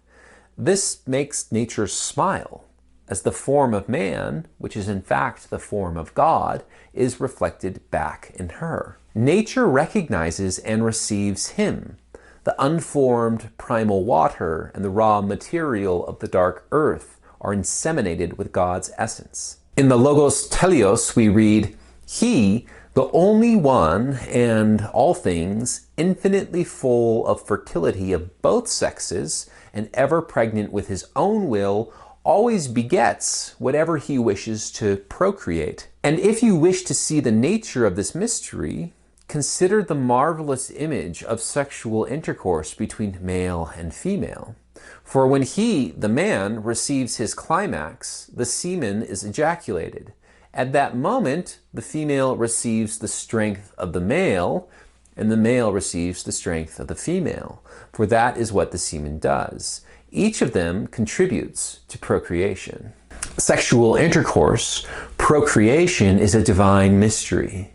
This makes nature smile, as the form of man, which is in fact the form of God, is reflected back in her. Nature recognizes and receives him. The unformed primal water and the raw material of the dark earth are inseminated with God's essence. In the Logos Teleos we read, "He, the only one and all things, infinitely full of fertility of both sexes and ever pregnant with his own will, always begets whatever he wishes to procreate." And if you wish to see the nature of this mystery, consider the marvelous image of sexual intercourse between male and female. For when he, the man, receives his climax, the semen is ejaculated. At that moment, the female receives the strength of the male, and the male receives the strength of the female, for that is what the semen does. Each of them contributes to procreation. Sexual intercourse, procreation, is a divine mystery.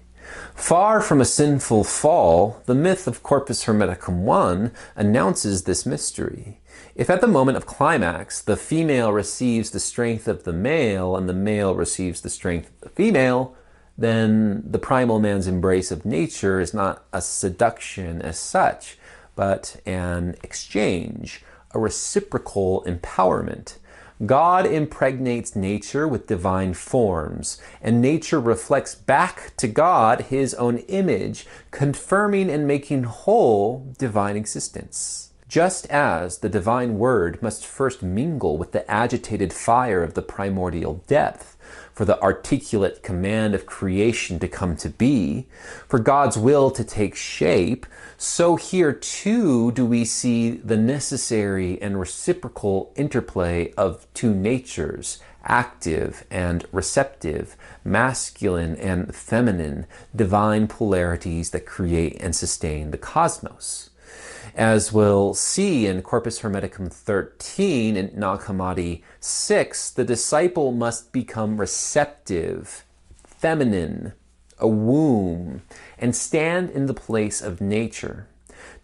Far from a sinful fall, the myth of Corpus Hermeticum 1 announces this mystery. If at the moment of climax, the female receives the strength of the male and the male receives the strength of the female, then the primal man's embrace of nature is not a seduction as such, but an exchange, a reciprocal empowerment. God impregnates nature with divine forms, and nature reflects back to God his own image, confirming and making whole divine existence. Just as the divine word must first mingle with the agitated fire of the primordial depth, for the articulate command of creation to come to be, for God's will to take shape, so here too do we see the necessary and reciprocal interplay of two natures, active and receptive, masculine and feminine, divine polarities that create and sustain the cosmos. As we'll see in Corpus Hermeticum 13 and Nag Hammadi 6, the disciple must become receptive, feminine, a womb, and stand in the place of nature.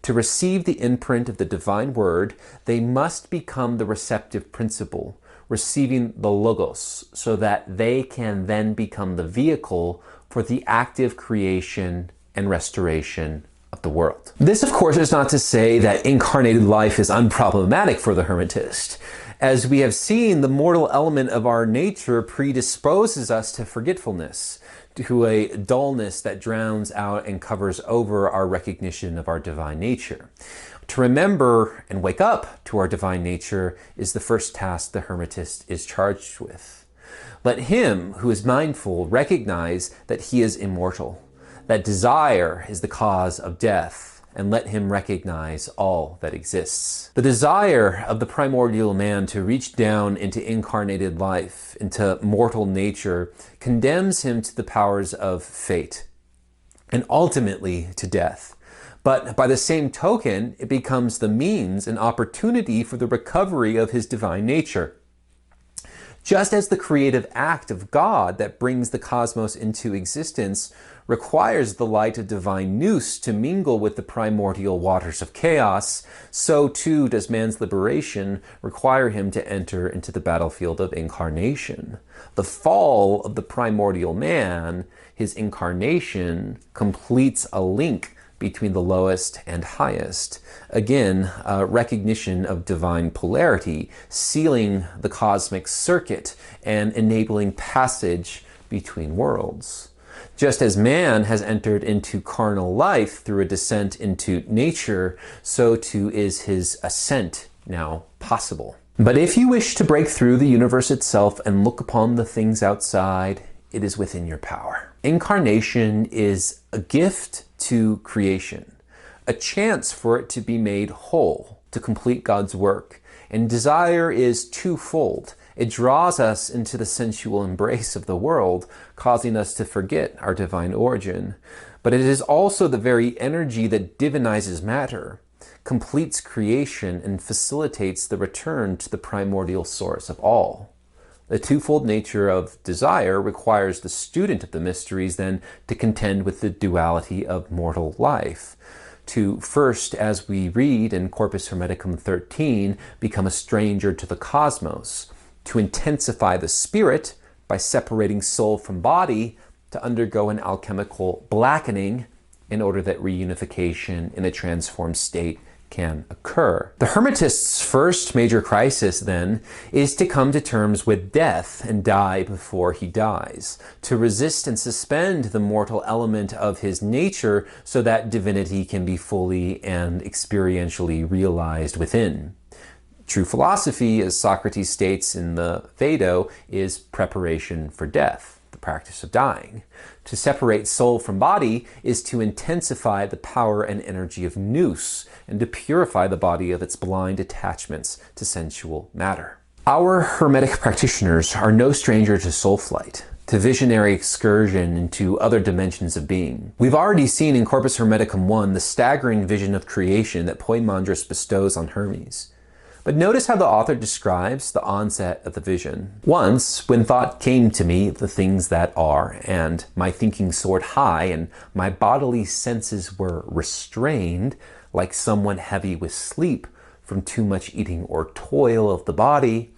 To receive the imprint of the divine word, they must become the receptive principle, receiving the logos, so that they can then become the vehicle for the active creation and restoration of the world. This, of course, is not to say that incarnated life is unproblematic for the Hermetist. As we have seen, the mortal element of our nature predisposes us to forgetfulness, to a dullness that drowns out and covers over our recognition of our divine nature. To remember and wake up to our divine nature is the first task the Hermetist is charged with. Let him who is mindful recognize that he is immortal, that desire is the cause of death, and let him recognize all that exists. The desire of the primordial man to reach down into incarnated life, into mortal nature, condemns him to the powers of fate, and ultimately to death. But by the same token, it becomes the means and opportunity for the recovery of his divine nature. Just as the creative act of God that brings the cosmos into existence requires the light of divine nous to mingle with the primordial waters of chaos, so too does man's liberation require him to enter into the battlefield of incarnation. The fall of the primordial man, his incarnation, completes a link between the lowest and highest. Again, a recognition of divine polarity, sealing the cosmic circuit and enabling passage between worlds. Just as man has entered into carnal life through a descent into nature, so too is his ascent now possible. But if you wish to break through the universe itself and look upon the things outside, it is within your power. Incarnation is a gift to creation, a chance for it to be made whole, to complete God's work. And desire is twofold. It draws us into the sensual embrace of the world, causing us to forget our divine origin. But it is also the very energy that divinizes matter, completes creation, and facilitates the return to the primordial source of all. The twofold nature of desire requires the student of the mysteries then to contend with the duality of mortal life. To first, as we read in Corpus Hermeticum 13, become a stranger to the cosmos, to intensify the spirit by separating soul from body, to undergo an alchemical blackening in order that reunification in a transformed state can occur. The Hermetist's first major crisis, then, is to come to terms with death and die before he dies, to resist and suspend the mortal element of his nature so that divinity can be fully and experientially realized within. True philosophy, as Socrates states in the Phaedo, is preparation for death, the practice of dying. To separate soul from body is to intensify the power and energy of nous, and to purify the body of its blind attachments to sensual matter. Our Hermetic practitioners are no stranger to soul flight, to visionary excursion into other dimensions of being. We've already seen in Corpus Hermeticum 1 the staggering vision of creation that Poimandres bestows on Hermes. But notice how the author describes the onset of the vision. Once, when thought came to me of the things that are, and my thinking soared high, and my bodily senses were restrained, like someone heavy with sleep from too much eating or toil of the body,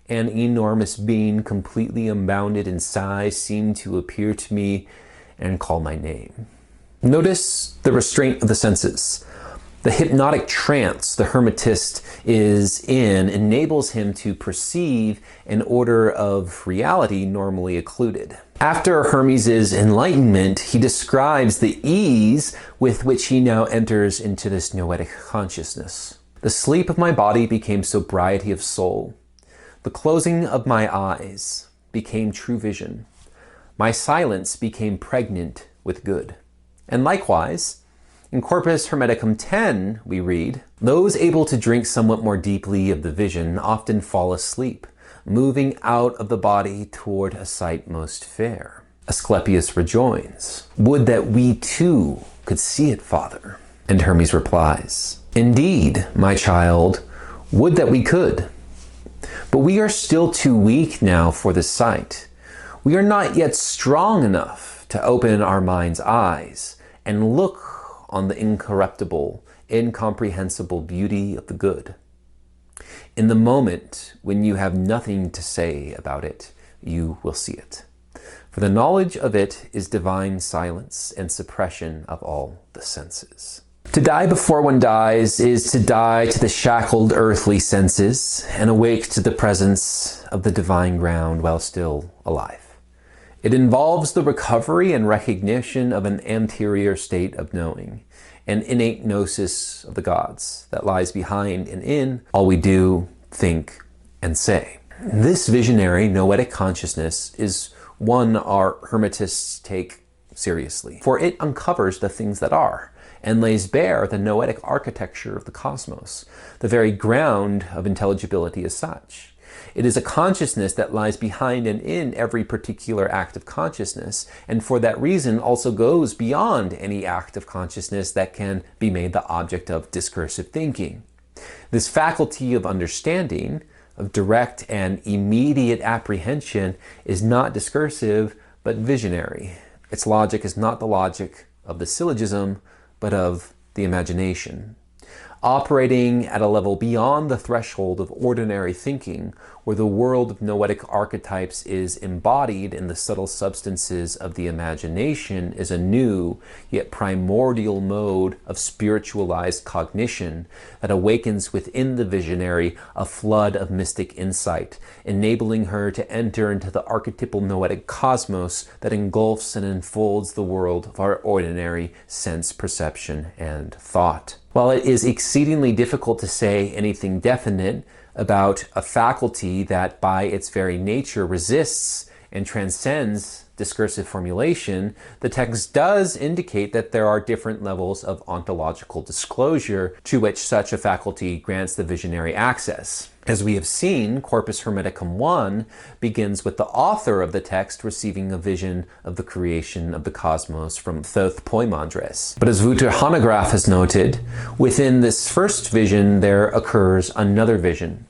an enormous being completely unbounded in size seemed to appear to me and call my name. Notice the restraint of the senses. The hypnotic trance the Hermetist is in enables him to perceive an order of reality normally occluded. After Hermes' enlightenment, he describes the ease with which he now enters into this noetic consciousness. The sleep of my body became sobriety of soul. The closing of my eyes became true vision. My silence became pregnant with good. And likewise, in Corpus Hermeticum 10, we read, those able to drink somewhat more deeply of the vision often fall asleep, moving out of the body toward a sight most fair. Asclepius rejoins, would that we too could see it, Father. And Hermes replies, indeed, my child, would that we could. But we are still too weak now for the sight. We are not yet strong enough to open our mind's eyes and look on the incorruptible, incomprehensible beauty of the good. In the moment when you have nothing to say about it, you will see it. For the knowledge of it is divine silence and suppression of all the senses. To die before one dies is to die to the shackled earthly senses and awake to the presence of the divine ground while still alive. It involves the recovery and recognition of an anterior state of knowing, an innate gnosis of the gods that lies behind and in all we do, think, and say. This visionary noetic consciousness is one our Hermetists take seriously, for it uncovers the things that are, and lays bare the noetic architecture of the cosmos, the very ground of intelligibility as such. It is a consciousness that lies behind and in every particular act of consciousness, and for that reason also goes beyond any act of consciousness that can be made the object of discursive thinking. This faculty of understanding, of direct and immediate apprehension, is not discursive, but visionary. Its logic is not the logic of the syllogism, but of the imagination. operating at a level beyond the threshold of ordinary thinking, where the world of noetic archetypes is embodied in the subtle substances of the imagination, is a new yet primordial mode of spiritualized cognition that awakens within the visionary a flood of mystic insight, enabling her to enter into the archetypal noetic cosmos that engulfs and enfolds the world of our ordinary sense perception and thought. While it is exceedingly difficult to say anything definite about a faculty that by its very nature resists and transcends discursive formulation, the text does indicate that there are different levels of ontological disclosure to which such a faculty grants the visionary access. As we have seen, Corpus Hermeticum 1 begins with the author of the text receiving a vision of the creation of the cosmos from Thoth Poimandres. But as Wouter Hanegraaff has noted, within this first vision there occurs another vision.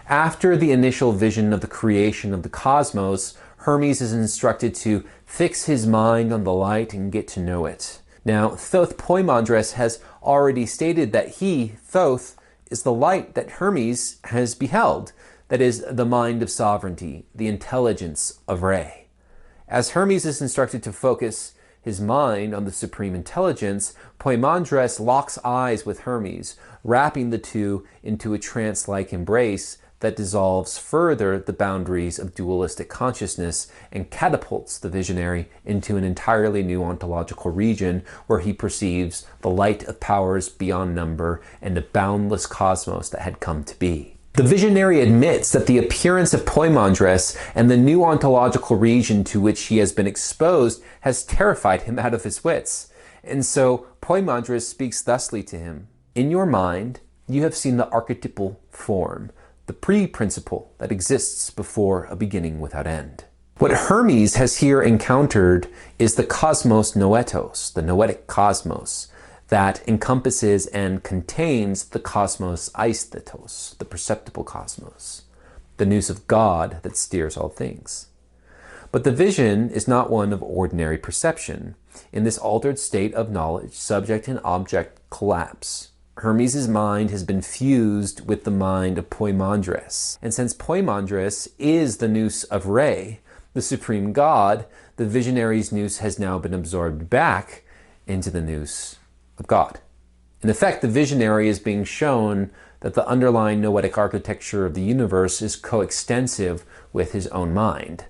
After the initial vision of the creation of the cosmos, Hermes is instructed to fix his mind on the light and get to know it. Now, Thoth Poimandres has already stated that he, Thoth, is the light that Hermes has beheld, that is, the mind of sovereignty, the intelligence of Re. As Hermes is instructed to focus his mind on the supreme intelligence, Poimandres locks eyes with Hermes, wrapping the two into a trance-like embrace that dissolves further the boundaries of dualistic consciousness and catapults the visionary into an entirely new ontological region where he perceives the light of powers beyond number and a boundless cosmos that had come to be. The visionary admits that the appearance of Poimandres and the new ontological region to which he has been exposed has terrified him out of his wits. And so Poimandres speaks thusly to him: "In your mind, you have seen the archetypal form, the pre-principle that exists before a beginning without end." What Hermes has here encountered is the cosmos noetos, the noetic cosmos, that encompasses and contains the cosmos aisthetos, the perceptible cosmos, the nous of God that steers all things. But the vision is not one of ordinary perception. In this altered state of knowledge, subject and object collapse. Hermes' mind has been fused with the mind of Poimandres. And since Poimandres is the nous of Re, the supreme God, the visionary's nous has now been absorbed back into the nous of God. In effect, the visionary is being shown that the underlying noetic architecture of the universe is coextensive with his own mind.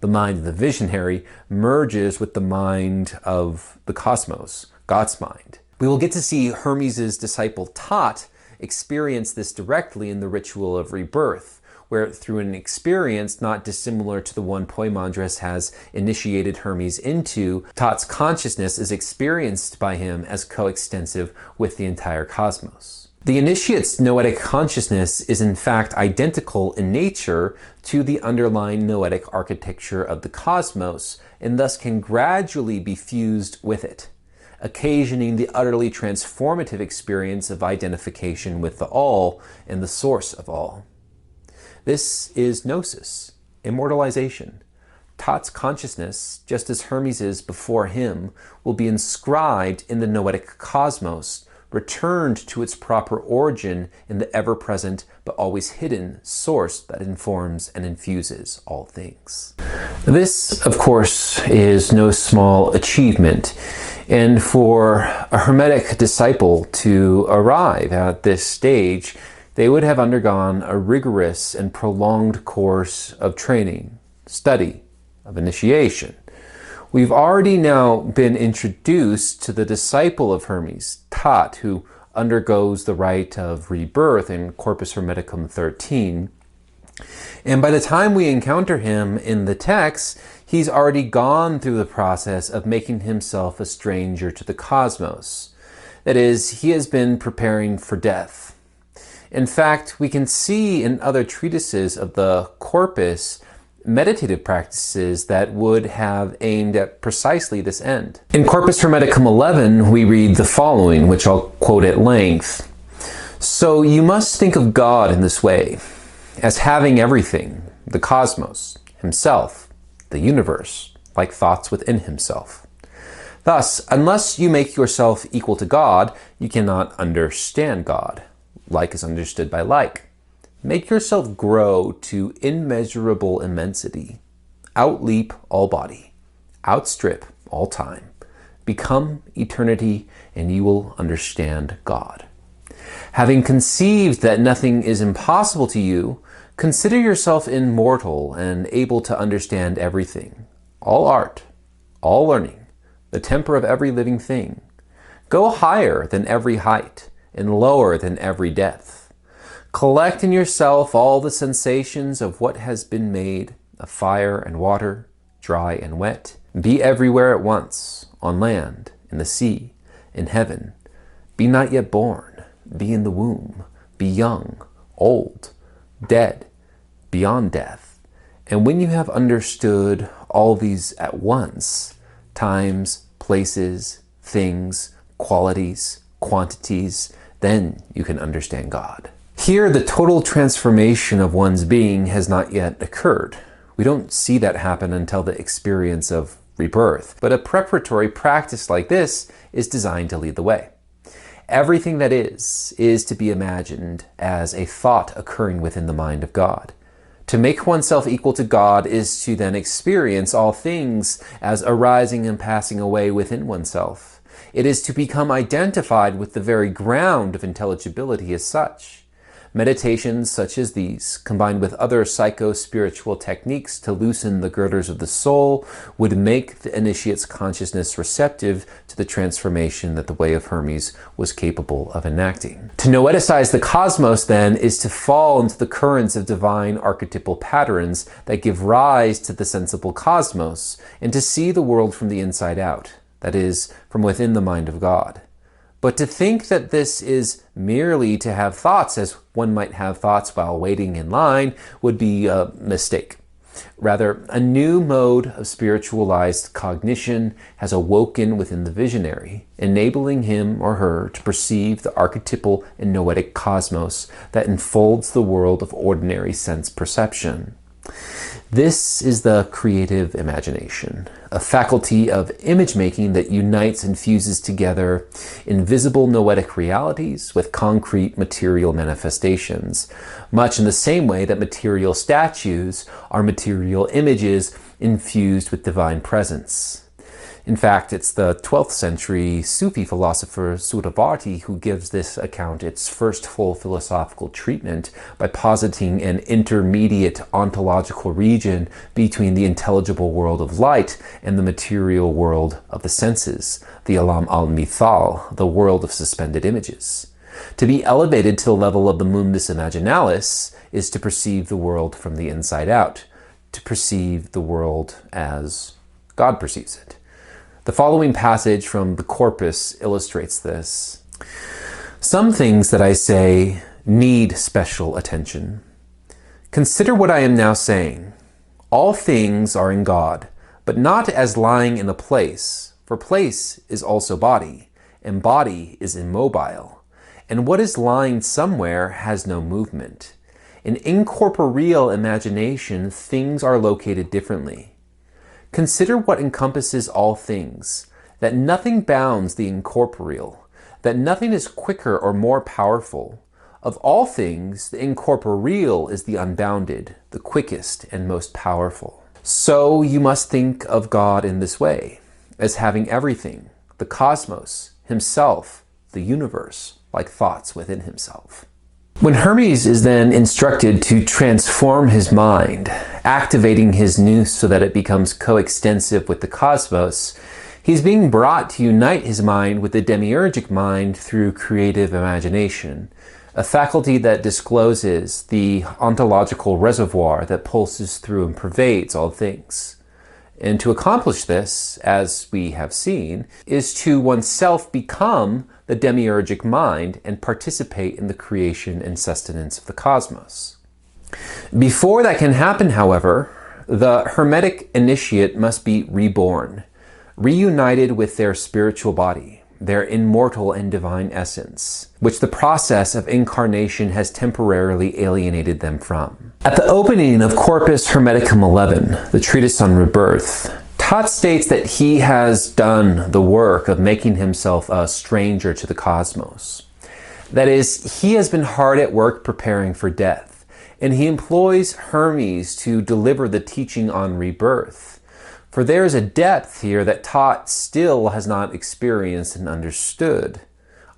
The mind of the visionary merges with the mind of the cosmos, God's mind. We will get to see Hermes' disciple Tot experience this directly in the ritual of rebirth, where through an experience not dissimilar to the one Poimandres has initiated Hermes into, Tot's consciousness is experienced by him as coextensive with the entire cosmos. The initiate's noetic consciousness is in fact identical in nature to the underlying noetic architecture of the cosmos, and thus can gradually be fused with it, occasioning the utterly transformative experience of identification with the all and the source of all. This is gnosis, immortalization. Tot's consciousness, just as Hermes' before him, will be inscribed in the noetic cosmos, returned to its proper origin in the ever-present but always hidden source that informs and infuses all things. This, of course, is no small achievement. And for a Hermetic disciple to arrive at this stage, they would have undergone a rigorous and prolonged course of training, study, of initiation. We've already now been introduced to the disciple of Hermes, Tot, who undergoes the rite of rebirth in Corpus Hermeticum 13. And by the time we encounter him in the text, he's already gone through the process of making himself a stranger to the cosmos. That is, he has been preparing for death. In fact, we can see in other treatises of the corpus meditative practices that would have aimed at precisely this end. In Corpus Hermeticum 11, we read the following, which I'll quote at length. "So you must think of God in this way, as having everything, the cosmos, himself, the universe, like thoughts within himself. Thus, unless you make yourself equal to God, you cannot understand God. Like is understood by like. Make yourself grow to immeasurable immensity. Outleap all body. Outstrip all time. Become eternity, and you will understand God. Having conceived that nothing is impossible to you, consider yourself immortal and able to understand everything. All art, all learning, the temper of every living thing. Go higher than every height, and lower than every depth. Collect in yourself all the sensations of what has been made, of fire and water, dry and wet. Be everywhere at once, on land, in the sea, in heaven. Be not yet born, be in the womb, be young, old, dead, beyond death. And when you have understood all these at once, times, places, things, qualities, quantities, then you can understand God. Here, the total transformation of one's being has not yet occurred. We don't see that happen until the experience of rebirth, but a preparatory practice like this is designed to lead the way. Everything that is to be imagined as a thought occurring within the mind of God. To make oneself equal to God is to then experience all things as arising and passing away within oneself. It is to become identified with the very ground of intelligibility as such. Meditations such as these, combined with other psycho-spiritual techniques to loosen the girders of the soul, would make the initiate's consciousness receptive to the transformation that the way of Hermes was capable of enacting. To noeticize the cosmos, then, is to fall into the currents of divine archetypal patterns that give rise to the sensible cosmos, and to see the world from the inside out, that is, from within the mind of God. But to think that this is merely to have thoughts as one might have thoughts while waiting in line would be a mistake. Rather, a new mode of spiritualized cognition has awoken within the visionary, enabling him or her to perceive the archetypal and noetic cosmos that enfolds the world of ordinary sense perception. This is the creative imagination, a faculty of image-making that unites and fuses together invisible noetic realities with concrete material manifestations, much in the same way that material statues are material images infused with divine presence. In fact, it's the 12th century Sufi philosopher Sudavarti who gives this account its first full philosophical treatment by positing an intermediate ontological region between the intelligible world of light and the material world of the senses, the alam al-mithal, the world of suspended images. To be elevated to the level of the mundus imaginalis is to perceive the world from the inside out, to perceive the world as God perceives it. The following passage from the Corpus illustrates this. Some things that I say need special attention. Consider what I am now saying. All things are in God, but not as lying in a place, for place is also body, and body is immobile. And what is lying somewhere has no movement. In incorporeal imagination, things are located differently. Consider what encompasses all things, that nothing bounds the incorporeal, that nothing is quicker or more powerful. Of all things, the incorporeal is the unbounded, the quickest and most powerful. So you must think of God in this way, as having everything, the cosmos, himself, the universe, like thoughts within himself. When Hermes is then instructed to transform his mind, activating his nous so that it becomes coextensive with the cosmos, he's being brought to unite his mind with the demiurgic mind through creative imagination, a faculty that discloses the ontological reservoir that pulses through and pervades all things. And to accomplish this, as we have seen, is to oneself become the demiurgic mind and participate in the creation and sustenance of the cosmos. Before that can happen, however, the Hermetic initiate must be reborn, reunited with their spiritual body, their immortal and divine essence, which the process of incarnation has temporarily alienated them from. At the opening of Corpus Hermeticum 11, the treatise on rebirth, Tot states that he has done the work of making himself a stranger to the cosmos. That is, he has been hard at work preparing for death, and he employs Hermes to deliver the teaching on rebirth. For there is a depth here that Tot still has not experienced and understood.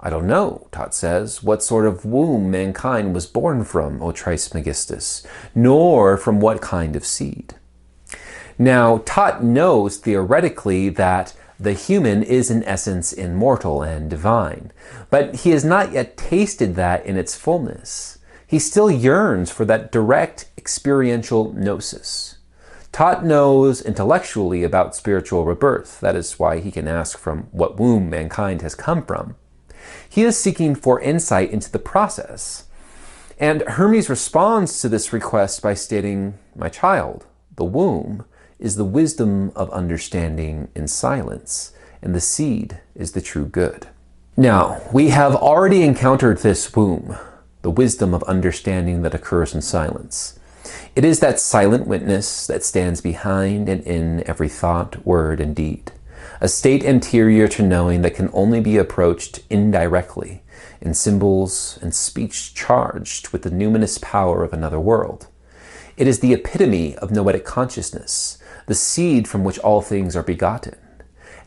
I don't know, Tot says, what sort of womb mankind was born from, O Trismegistus, nor from what kind of seed. Now, Tot knows theoretically that the human is in essence immortal and divine, but he has not yet tasted that in its fullness. He still yearns for that direct experiential gnosis. Tot knows intellectually about spiritual rebirth. That is why he can ask from what womb mankind has come from. He is seeking for insight into the process. And Hermes responds to this request by stating, "My child, the womb is the wisdom of understanding in silence, and the seed is the true good." Now, we have already encountered this womb, the wisdom of understanding that occurs in silence. It is that silent witness that stands behind and in every thought, word, and deed, a state anterior to knowing that can only be approached indirectly, in symbols and speech charged with the numinous power of another world. It is the epitome of noetic consciousness, the seed from which all things are begotten.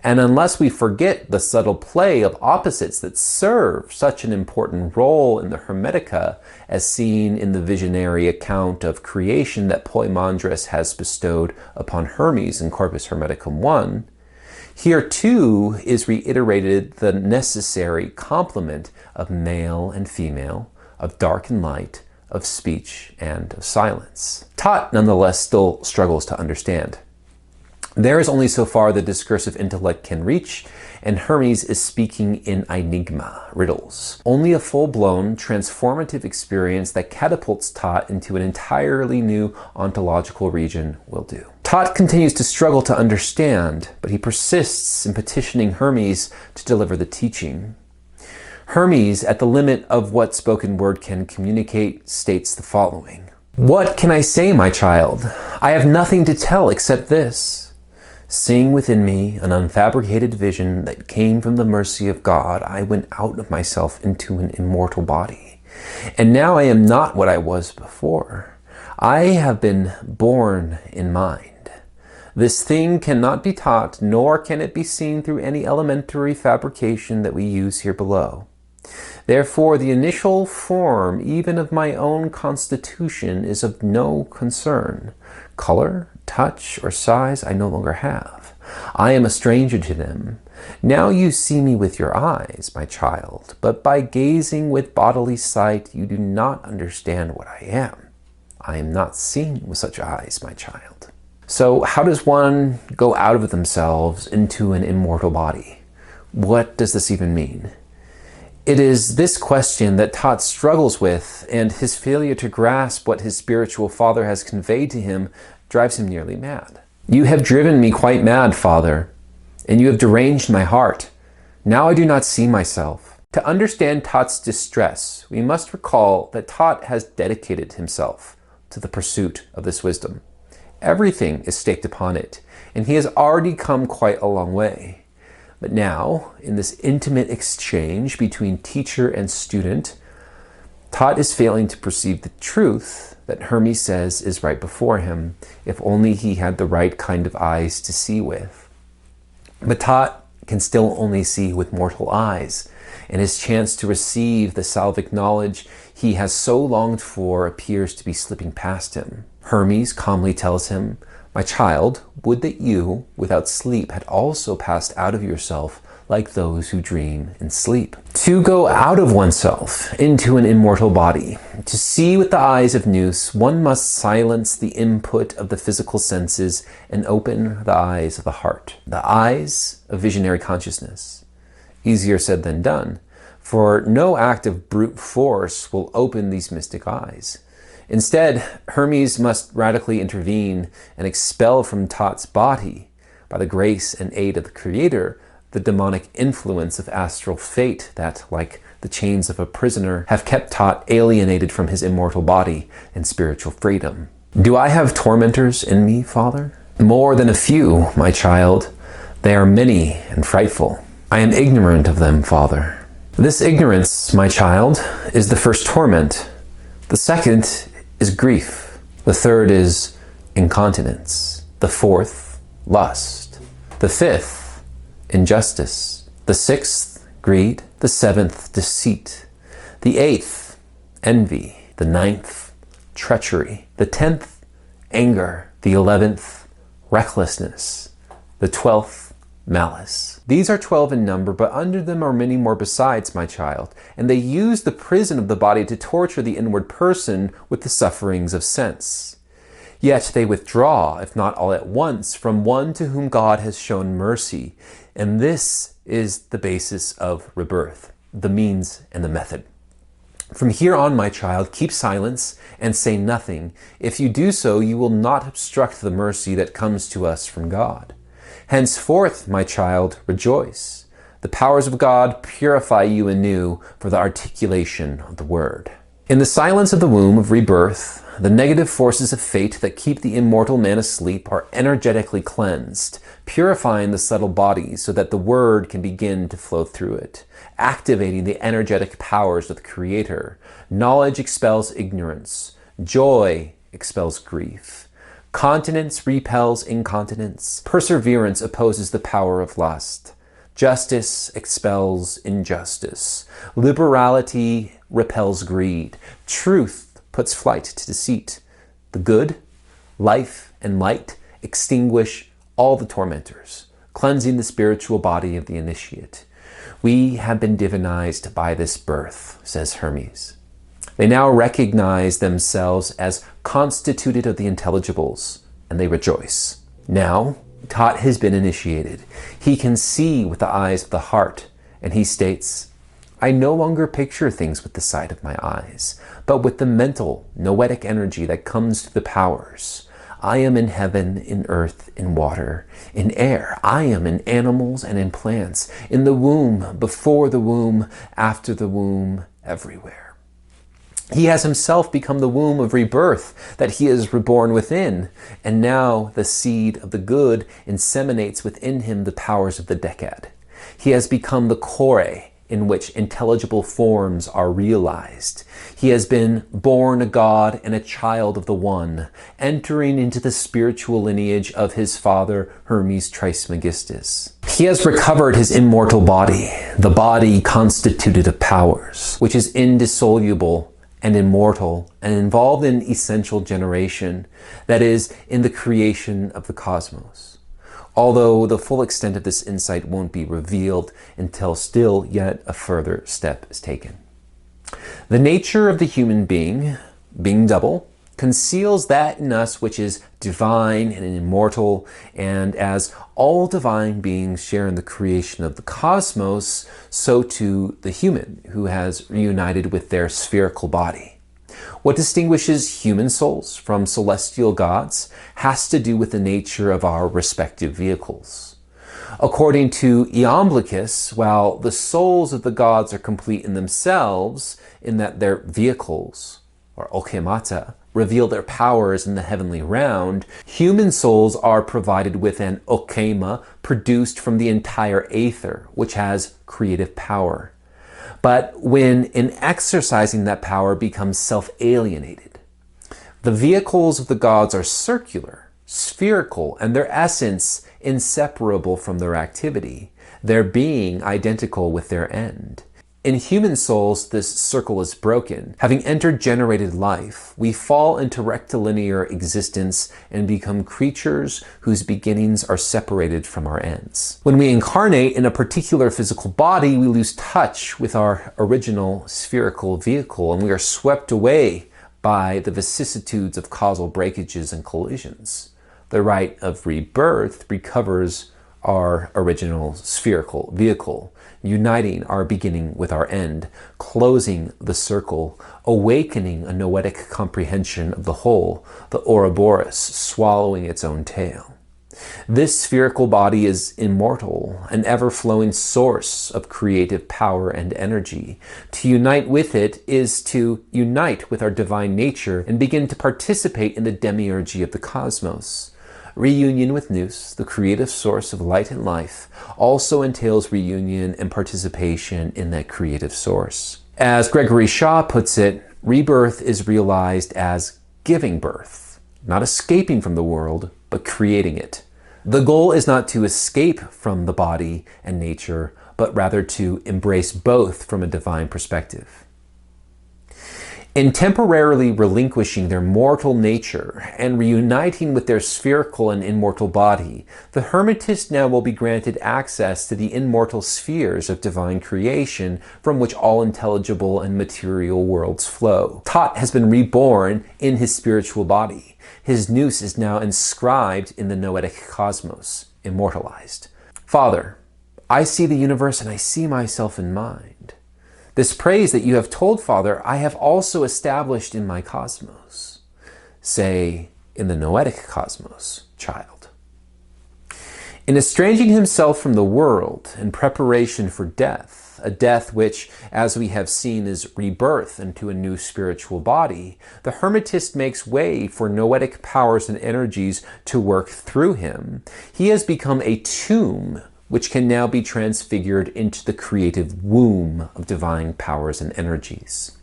And unless we forget the subtle play of opposites that serve such an important role in the Hermetica, as seen in the visionary account of creation that Poimandres has bestowed upon Hermes in Corpus Hermeticum 1, here too is reiterated the necessary complement of male and female, of dark and light, of speech and of silence. Tot, nonetheless, still struggles to understand. There is only so far the discursive intellect can reach, and Hermes is speaking in enigma, riddles. Only a full-blown, transformative experience that catapults Tot into an entirely new ontological region will do. Tot continues to struggle to understand, but he persists in petitioning Hermes to deliver the teaching. Hermes, at the limit of what spoken word can communicate, states the following. "What can I say, my child? I have nothing to tell except this. Seeing within me an unfabricated vision that came from the mercy of God, I went out of myself into an immortal body. And now I am not what I was before. I have been born in mind. This thing cannot be taught, nor can it be seen through any elementary fabrication that we use here below. Therefore, the initial form, even of my own constitution, is of no concern. Color, touch, or size I no longer have. I am a stranger to them. Now you see me with your eyes, my child, but by gazing with bodily sight, you do not understand what I am. I am not seen with such eyes, my child." So how does one go out of themselves into an immortal body? What does this even mean? It is this question that Tot struggles with, and his failure to grasp what his spiritual father has conveyed to him drives him nearly mad. "You have driven me quite mad, Father, and you have deranged my heart. Now I do not see myself." To understand Tot's distress, we must recall that Tot has dedicated himself to the pursuit of this wisdom. Everything is staked upon it, and he has already come quite a long way. But now, in this intimate exchange between teacher and student, Tot is failing to perceive the truth that Hermes says is right before him, if only he had the right kind of eyes to see with. But Tot can still only see with mortal eyes, and his chance to receive the salvic knowledge he has so longed for appears to be slipping past him. Hermes calmly tells him, "My child, would that you, without sleep, had also passed out of yourself like those who dream and sleep." To go out of oneself into an immortal body, to see with the eyes of Nous, one must silence the input of the physical senses and open the eyes of the heart, the eyes of visionary consciousness. Easier said than done, for no act of brute force will open these mystic eyes. Instead, Hermes must radically intervene and expel from Tot's body, by the grace and aid of the Creator, the demonic influence of astral fate that, like the chains of a prisoner, have kept Tot alienated from his immortal body and spiritual freedom. "Do I have tormentors in me, Father?" More than a few, my child. They are many and frightful. I am ignorant of them, Father. This ignorance, my child, is the first torment. The second is grief. The third is incontinence. The fourth, lust. The fifth, injustice. The sixth, greed. The seventh, deceit. The eighth, envy. The ninth, treachery. The 10th, anger. The 11th, recklessness. The 12th, malice. These are 12 in number, but under them are many more besides, my child, and they use the prison of the body to torture the inward person with the sufferings of sense. Yet they withdraw, if not all at once, from one to whom God has shown mercy, and this is the basis of rebirth, the means and the method. From here on, my child, keep silence and say nothing. If you do so, you will not obstruct the mercy that comes to us from God. Henceforth, my child, rejoice. The powers of God purify you anew for the articulation of the word. In the silence of the womb of rebirth, the negative forces of fate that keep the immortal man asleep are energetically cleansed, purifying the subtle body so that the word can begin to flow through it, activating the energetic powers of the Creator. Knowledge expels ignorance. Joy expels grief. Continence repels incontinence. Perseverance opposes the power of lust. Justice expels injustice. Liberality repels greed. Truth puts flight to deceit. The good, life, and light extinguish all the tormentors, cleansing the spiritual body of the initiate. We have been divinized by this birth, says Hermes. They now recognize themselves as constituted of the intelligibles, and they rejoice. Now, Tot has been initiated. He can see with the eyes of the heart, and he states, I no longer picture things with the sight of my eyes, but with the mental, noetic energy that comes through the powers. I am in heaven, in earth, in water, in air. I am in animals and in plants, in the womb, before the womb, after the womb, everywhere. He has himself become the womb of rebirth that he is reborn within, and now the seed of the good inseminates within him the powers of the decad. He has become the core in which intelligible forms are realized. He has been born a god and a child of the One, entering into the spiritual lineage of his father Hermes Trismegistus. He has recovered his immortal body, the body constituted of powers, which is indissoluble and immortal and involved in essential generation, that is, in the creation of the cosmos. Although the full extent of this insight won't be revealed until still yet a further step is taken. The nature of the human being double, conceals that in us which is divine and immortal, and as all divine beings share in the creation of the cosmos, so too the human, who has reunited with their spherical body. What distinguishes human souls from celestial gods has to do with the nature of our respective vehicles. According to Iamblichus, while the souls of the gods are complete in themselves, in that their vehicles, or ochemata, reveal their powers in the heavenly round, human souls are provided with an ochema produced from the entire aether, which has creative power. But when in exercising that power becomes self-alienated. The vehicles of the gods are circular, spherical, and their essence inseparable from their activity, their being identical with their end. In human souls, this circle is broken. Having entered generated life, we fall into rectilinear existence and become creatures whose beginnings are separated from our ends. When we incarnate in a particular physical body, we lose touch with our original spherical vehicle, and we are swept away by the vicissitudes of causal breakages and collisions. The rite of rebirth recovers our original spherical vehicle, uniting our beginning with our end, closing the circle, awakening a noetic comprehension of the whole, the Ouroboros swallowing its own tail. This spherical body is immortal, an ever-flowing source of creative power and energy. To unite with it is to unite with our divine nature and begin to participate in the demiurgy of the cosmos. Reunion with Nous, the creative source of light and life, also entails reunion and participation in that creative source. As Gregory Shaw puts it, rebirth is realized as giving birth, not escaping from the world, but creating it. The goal is not to escape from the body and nature, but rather to embrace both from a divine perspective. In temporarily relinquishing their mortal nature and reuniting with their spherical and immortal body, the Hermetist now will be granted access to the immortal spheres of divine creation from which all intelligible and material worlds flow. Tot has been reborn in his spiritual body. His nous is now inscribed in the noetic cosmos, immortalized. Father, I see the universe and I see myself in mind. This praise that you have told, Father, I have also established in my cosmos. Say, in the noetic cosmos, child. In estranging himself from the world in preparation for death, a death which, as we have seen, is rebirth into a new spiritual body, the Hermetist makes way for noetic powers and energies to work through him. He has become a tomb which can now be transfigured into the creative womb of divine powers and energies.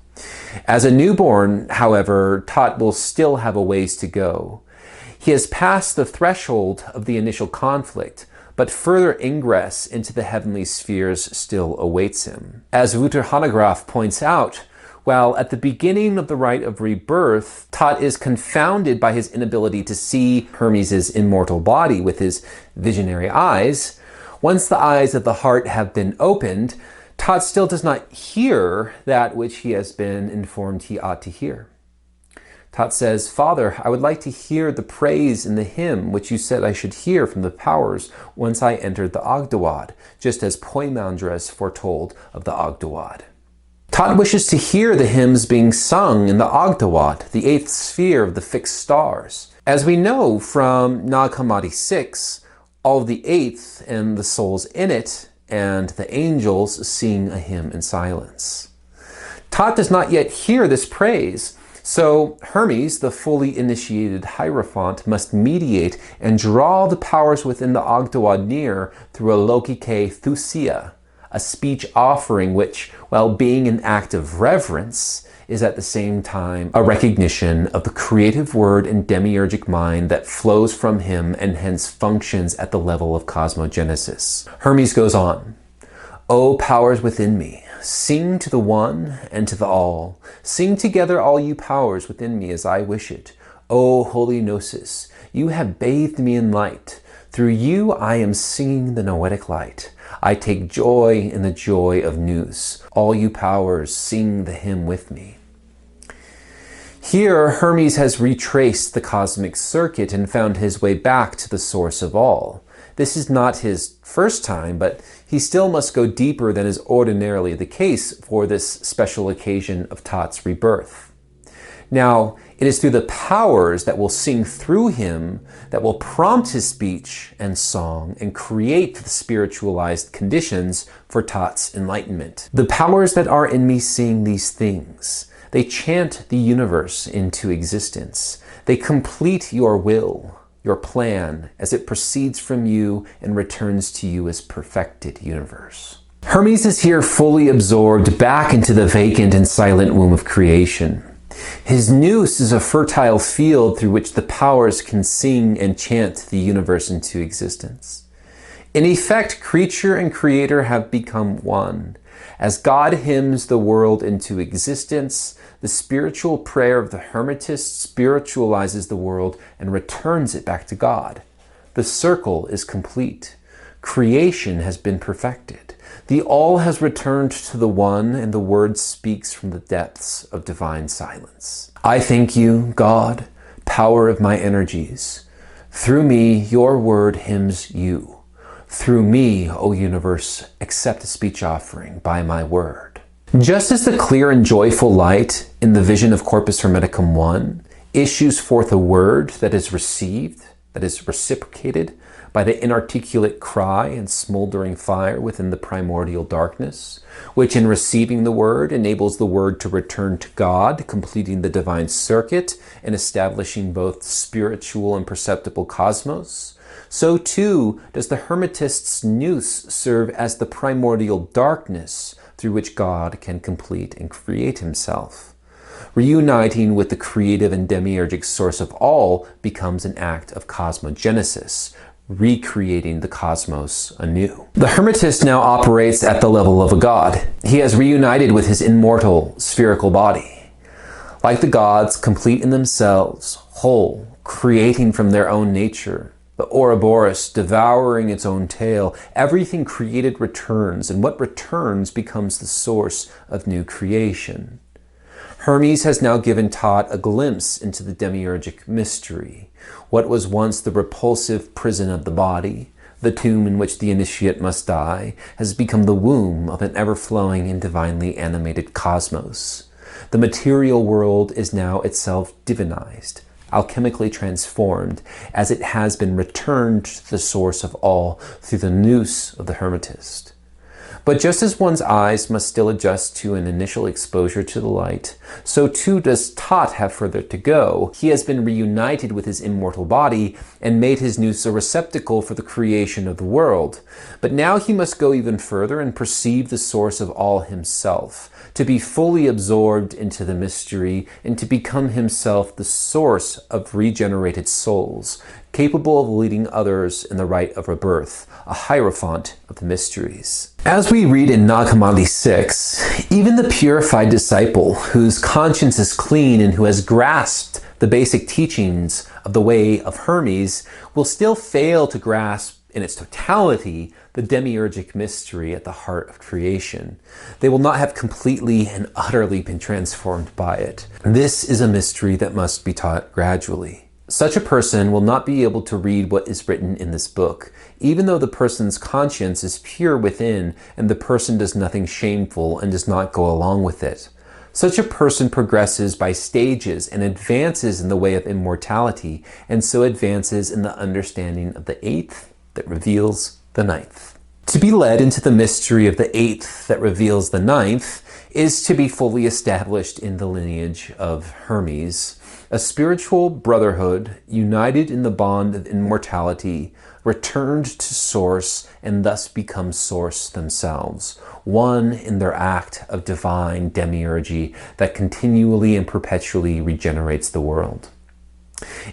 As a newborn, however, Tot will still have a ways to go. He has passed the threshold of the initial conflict, but further ingress into the heavenly spheres still awaits him. As Wouter Hanegraaff points out, while at the beginning of the rite of rebirth, Tot is confounded by his inability to see Hermes' immortal body with his visionary eyes, once the eyes of the heart have been opened, Tot still does not hear that which he has been informed he ought to hear. Tot says, Father, I would like to hear the praise in the hymn which you said I should hear from the powers once I entered the Ogdoad, just as Poimandres foretold of the Ogdoad. Tot wishes to hear the hymns being sung in the Ogdoad, the eighth sphere of the fixed stars. As we know from Nag Hammadi 6, all of the eighth and the souls in it and the angels sing a hymn in silence. Tot does not yet hear this praise, so Hermes, the fully initiated Hierophant, must mediate and draw the powers within the Ogdoad near through a logike thusia, a speech offering which, while being an act of reverence, is at the same time a recognition of the creative word and demiurgic mind that flows from him and hence functions at the level of cosmogenesis. Hermes goes on, O powers within me, sing to the one and to the all. Sing together all you powers within me as I wish it. O holy Gnosis, you have bathed me in light. Through you I am singing the noetic light. I take joy in the joy of nous. All you powers, sing the hymn with me. Here, Hermes has retraced the cosmic circuit and found his way back to the source of all. This is not his first time, but he still must go deeper than is ordinarily the case for this special occasion of Tot's rebirth. Now, it is through the powers that will sing through him that will prompt his speech and song and create the spiritualized conditions for Tot's enlightenment. The powers that are in me sing these things. They chant the universe into existence. They complete your will, your plan, as it proceeds from you and returns to you as perfected universe. Hermes is here fully absorbed back into the vacant and silent womb of creation. His nous is a fertile field through which the powers can sing and chant the universe into existence. In effect, creature and creator have become one. As God hymns the world into existence, the spiritual prayer of the Hermetist spiritualizes the world and returns it back to God. The circle is complete. Creation has been perfected. The all has returned to the one, and the word speaks from the depths of divine silence. I thank you, God, power of my energies. Through me, your word hymns you. Through me, O universe, accept a speech offering by my word. Just as the clear and joyful light in the vision of Corpus Hermeticum 1 issues forth a word that is received, that is reciprocated by the inarticulate cry and smoldering fire within the primordial darkness, which in receiving the word enables the word to return to God, completing the divine circuit and establishing both spiritual and perceptible cosmos, so too does the Hermetist's nous serve as the primordial darkness through which God can complete and create himself. Reuniting with the creative and demiurgic source of all becomes an act of cosmogenesis, recreating the cosmos anew. The Hermetist now operates at the level of a god. He has reunited with his immortal spherical body. Like the gods, complete in themselves, whole, creating from their own nature, the Ouroboros devouring its own tail, everything created returns, and what returns becomes the source of new creation. Hermes has now given Tot a glimpse into the demiurgic mystery. What was once the repulsive prison of the body, the tomb in which the initiate must die, has become the womb of an ever-flowing and divinely animated cosmos. The material world is now itself divinized, alchemically transformed, as it has been returned to the source of all through the nous of the Hermetist. But just as one's eyes must still adjust to an initial exposure to the light, so too does Tot have further to go. He has been reunited with his immortal body and made his nous a receptacle for the creation of the world. But now he must go even further and perceive the source of all himself, to be fully absorbed into the mystery and to become himself the source of regenerated souls, capable of leading others in the rite of rebirth, a hierophant of the mysteries. As we read in Nag Hammadi 6, even the purified disciple whose conscience is clean and who has grasped the basic teachings of the way of Hermes will still fail to grasp in its totality the demiurgic mystery at the heart of creation. They will not have completely and utterly been transformed by it. This is a mystery that must be taught gradually. Such a person will not be able to read what is written in this book, even though the person's conscience is pure within and the person does nothing shameful and does not go along with it. Such a person progresses by stages and advances in the way of immortality, and so advances in the understanding of the eighth that reveals the ninth. To be led into the mystery of the eighth that reveals the ninth is to be fully established in the lineage of Hermes, a spiritual brotherhood united in the bond of immortality, returned to source and thus become source themselves, one in their act of divine demiurgy that continually and perpetually regenerates the world.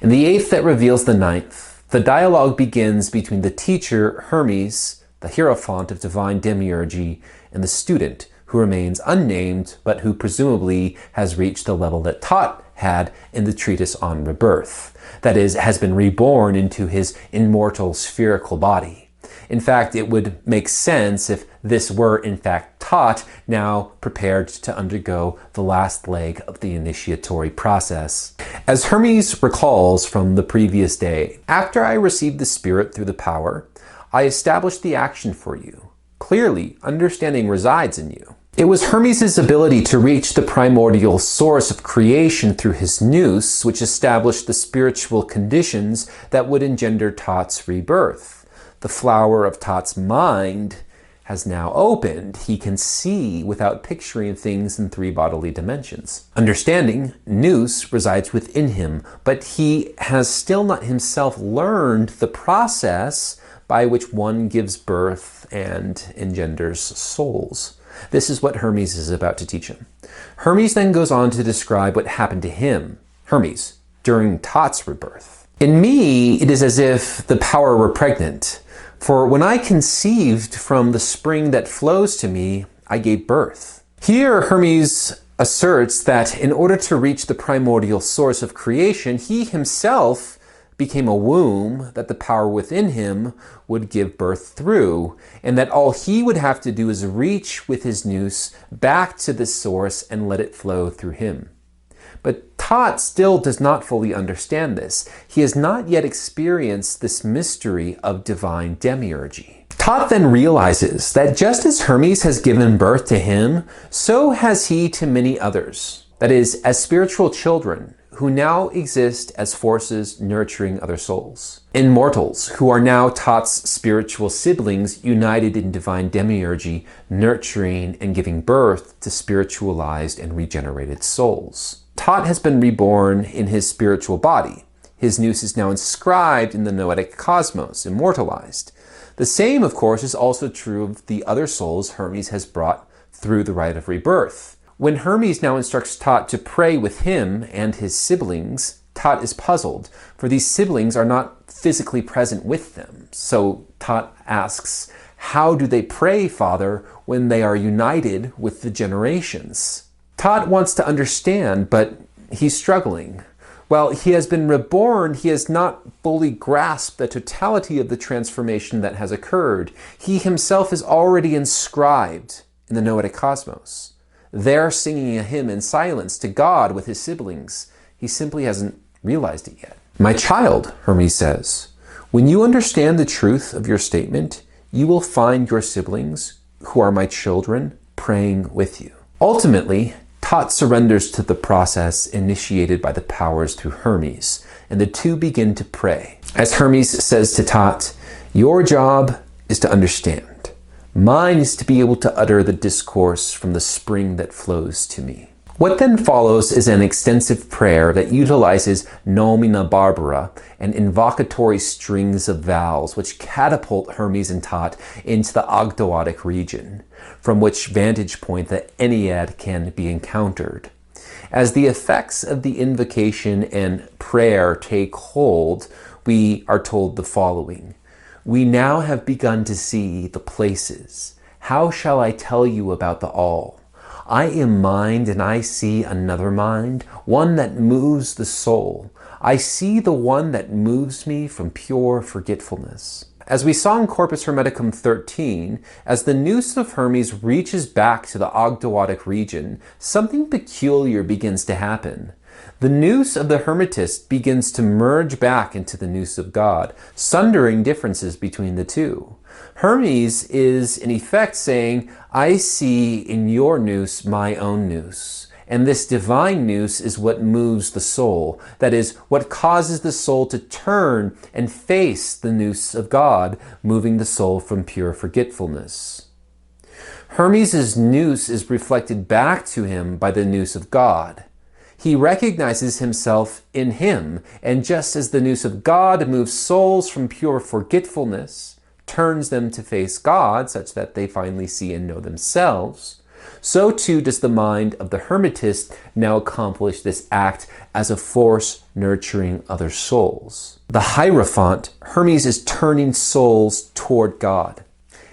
In the eighth that reveals the ninth, the dialogue begins between the teacher, Hermes, the hierophant of divine demiurgy, and the student, who remains unnamed, but who presumably has reached the level that Tot had in the treatise on rebirth. That is, has been reborn into his immortal spherical body. In fact, it would make sense if this were in fact Tot, now prepared to undergo the last leg of the initiatory process. As Hermes recalls from the previous day, "After I received the spirit through the power, I established the action for you. Clearly, understanding resides in you." It was Hermes' ability to reach the primordial source of creation through his nous, which established the spiritual conditions that would engender Tot's rebirth. The flower of Tot's mind has now opened. He can see without picturing things in three bodily dimensions. Understanding, nous, resides within him, but he has still not himself learned the process by which one gives birth and engenders souls. This is what Hermes is about to teach him. Hermes then goes on to describe what happened to him, Hermes, during Tot's rebirth. "In me, it is as if the power were pregnant. For when I conceived from the spring that flows to me, I gave birth." Here, Hermes asserts that in order to reach the primordial source of creation, he himself became a womb that the power within him would give birth through, and that all he would have to do is reach with his nous back to the source and let it flow through him. But Tot still does not fully understand this. He has not yet experienced this mystery of divine demiurgy. Tot then realizes that just as Hermes has given birth to him, so has he to many others. That is, as spiritual children who now exist as forces nurturing other souls. Immortals, who are now Thoth's spiritual siblings united in divine demiurgy, nurturing and giving birth to spiritualized and regenerated souls. Thoth has been reborn in his spiritual body. His nous is now inscribed in the noetic cosmos, immortalized. The same, of course, is also true of the other souls Hermes has brought through the rite of rebirth. When Hermes now instructs Thoth to pray with him and his siblings, Thoth is puzzled, for these siblings are not physically present with them. So Thoth asks, how do they pray, Father, when they are united with the generations? Thoth wants to understand, but he's struggling. While he has been reborn, he has not fully grasped the totality of the transformation that has occurred. He himself is already inscribed in the noetic cosmos. There singing a hymn in silence to God with his siblings. He simply hasn't realized it yet. My child, Hermes says, when you understand the truth of your statement, you will find your siblings, who are my children, praying with you. Ultimately, Thoth surrenders to the process initiated by the powers through Hermes, and the two begin to pray. As Hermes says to Thoth, your job is to understand. Mine is to be able to utter the discourse from the spring that flows to me. What then follows is an extensive prayer that utilizes nomina barbara and invocatory strings of vowels which catapult Hermes and Thoth into the Ogdoadic region, from which vantage point the Ennead can be encountered. As the effects of the invocation and prayer take hold, we are told the following. We now have begun to see the places. How shall I tell you about the all? I am mind and I see another mind, one that moves the soul. I see the one that moves me from pure forgetfulness. As we saw in Corpus Hermeticum 13, as the nous of Hermes reaches back to the Ogdoadic region, something peculiar begins to happen. The nous of the Hermetist begins to merge back into the nous of God, sundering differences between the two. Hermes is, in effect, saying, I see in your nous my own nous. And this divine nous is what moves the soul. That is, what causes the soul to turn and face the nous of God, moving the soul from pure forgetfulness. Hermes' nous is reflected back to him by the nous of God. He recognizes himself in him, and just as the nous of God moves souls from pure forgetfulness, turns them to face God such that they finally see and know themselves, so too does the mind of the Hermetist now accomplish this act as a force nurturing other souls. The Hierophant, Hermes is turning souls toward God.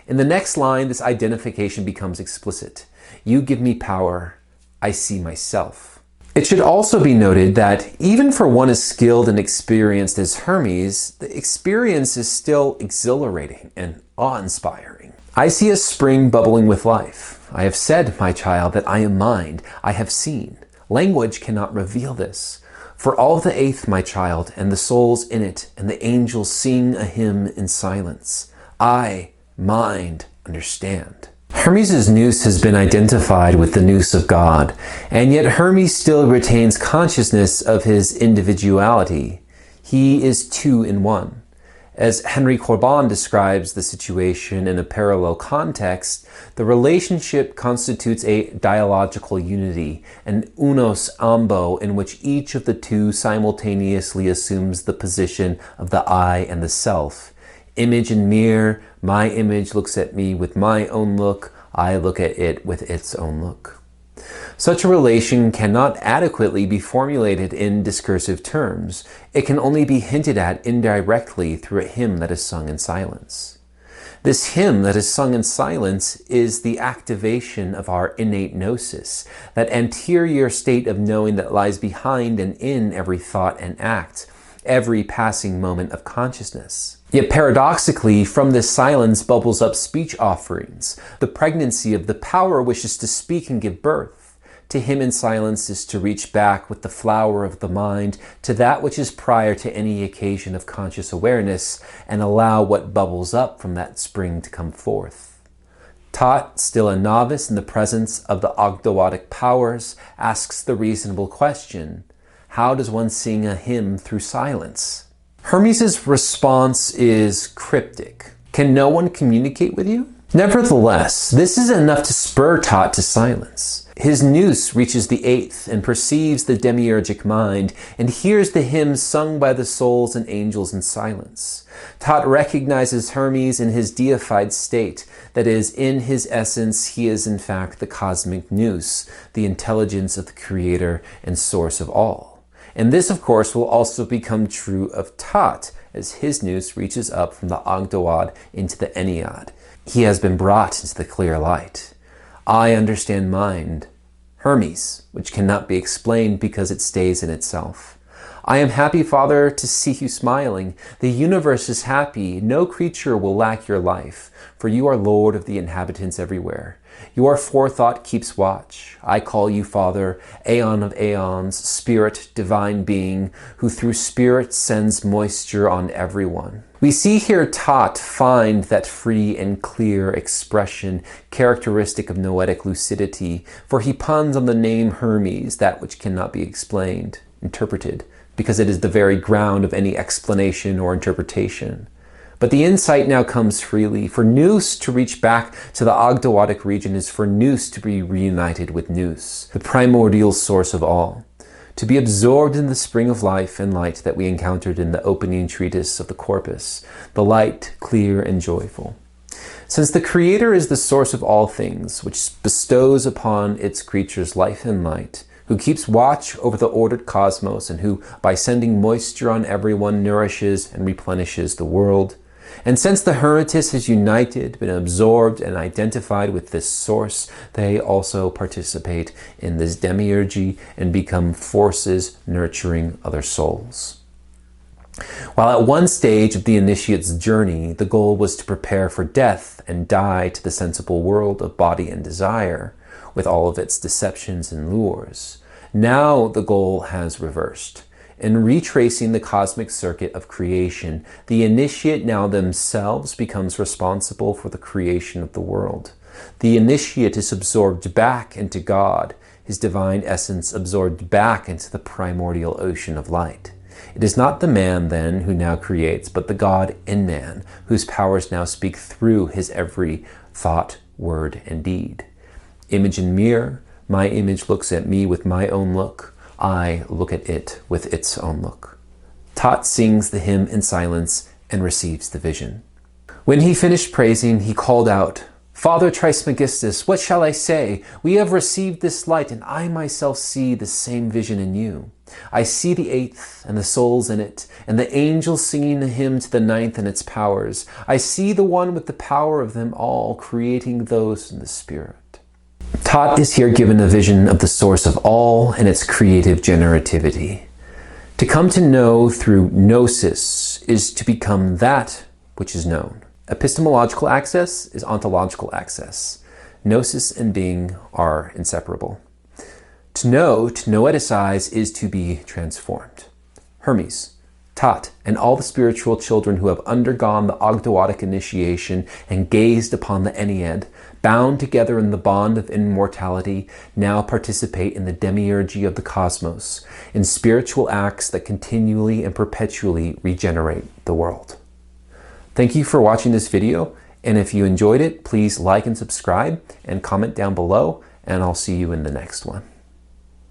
In the next line, this identification becomes explicit. You give me power, I see myself. It should also be noted that even for one as skilled and experienced as Hermes, the experience is still exhilarating and awe-inspiring. I see a spring bubbling with life. I have said, my child, that I am mind. I have seen. Language cannot reveal this. For all the eighth, my child, and the souls in it, and the angels sing a hymn in silence. I, mind, understand. Hermes' nous has been identified with the nous of God, and yet Hermes still retains consciousness of his individuality. He is two in one. As Henry Corbin describes the situation in a parallel context, the relationship constitutes a dialogical unity, an unos ambo, in which each of the two simultaneously assumes the position of the I and the self. Image and mirror, my image looks at me with my own look, I look at it with its own look. Such a relation cannot adequately be formulated in discursive terms. It can only be hinted at indirectly through a hymn that is sung in silence. This hymn that is sung in silence is the activation of our innate gnosis, that anterior state of knowing that lies behind and in every thought and act, every passing moment of consciousness. Yet paradoxically, from this silence bubbles up speech offerings. The pregnancy of the power wishes to speak and give birth. To him in silence is to reach back with the flower of the mind to that which is prior to any occasion of conscious awareness and allow what bubbles up from that spring to come forth. Thoth, still a novice in the presence of the Ogdoadic powers, asks the reasonable question, How does one sing a hymn through silence? Hermes' response is cryptic. Can no one communicate with you? Nevertheless, this is enough to spur Tot to silence. His nous reaches the eighth and perceives the demiurgic mind and hears the hymns sung by the souls and angels in silence. Tot recognizes Hermes in his deified state, that is, in his essence he is in fact the cosmic nous, the intelligence of the creator and source of all. And this, of course, will also become true of Tot, as his nous reaches up from the Avant-garde into the Ennead. He has been brought into the clear light. I understand mind, Hermes, which cannot be explained because it stays in itself. I am happy, Father, to see you smiling. The universe is happy. No creature will lack your life, for you are Lord of the inhabitants everywhere. Your forethought keeps watch. I call you Father, Aeon of Aeons, Spirit, Divine Being, who through Spirit sends moisture on everyone. We see here Tot find that free and clear expression characteristic of noetic lucidity, for he puns on the name Hermes, that which cannot be explained, interpreted, because it is the very ground of any explanation or interpretation. But the insight now comes freely. For nous to reach back to the Ogdoadic region is for nous to be reunited with nous, the primordial source of all, to be absorbed in the spring of life and light that we encountered in the opening treatise of the Corpus, the light, clear, and joyful. Since the Creator is the source of all things, which bestows upon its creatures life and light, who keeps watch over the ordered cosmos, and who, by sending moisture on everyone, nourishes and replenishes the world. And since the Hermetists has united, been absorbed, and identified with this source, they also participate in this demiurgy and become forces nurturing other souls. While at one stage of the initiate's journey, the goal was to prepare for death and die to the sensible world of body and desire, with all of its deceptions and lures. Now the goal has reversed. In retracing the cosmic circuit of creation, the initiate now themselves becomes responsible for the creation of the world. The initiate is absorbed back into God, his divine essence absorbed back into the primordial ocean of light. It is not the man, then, who now creates, but the God in man, whose powers now speak through his every thought, word, and deed. Image and mirror, my image looks at me with my own look. I look at it with its own look. Tot sings the hymn in silence and receives the vision. When he finished praising, he called out, Father Trismegistus, what shall I say? We have received this light, and I myself see the same vision in you. I see the eighth and the souls in it, and the angels singing the hymn to the ninth and its powers. I see the one with the power of them all, creating those in the spirit. Tot is here given a vision of the source of all and its creative generativity. To come to know through gnosis is to become that which is known. Epistemological access is ontological access. Gnosis and being are inseparable. To know, to noeticize, is to be transformed. Hermes, Tot, and all the spiritual children who have undergone the Ogdoadic initiation and gazed upon the Ennead, bound together in the bond of immortality, now participate in the demiurgy of the cosmos, in spiritual acts that continually and perpetually regenerate the world. Thank you for watching this video, and if you enjoyed it, please like and subscribe and comment down below, and I'll see you in the next one.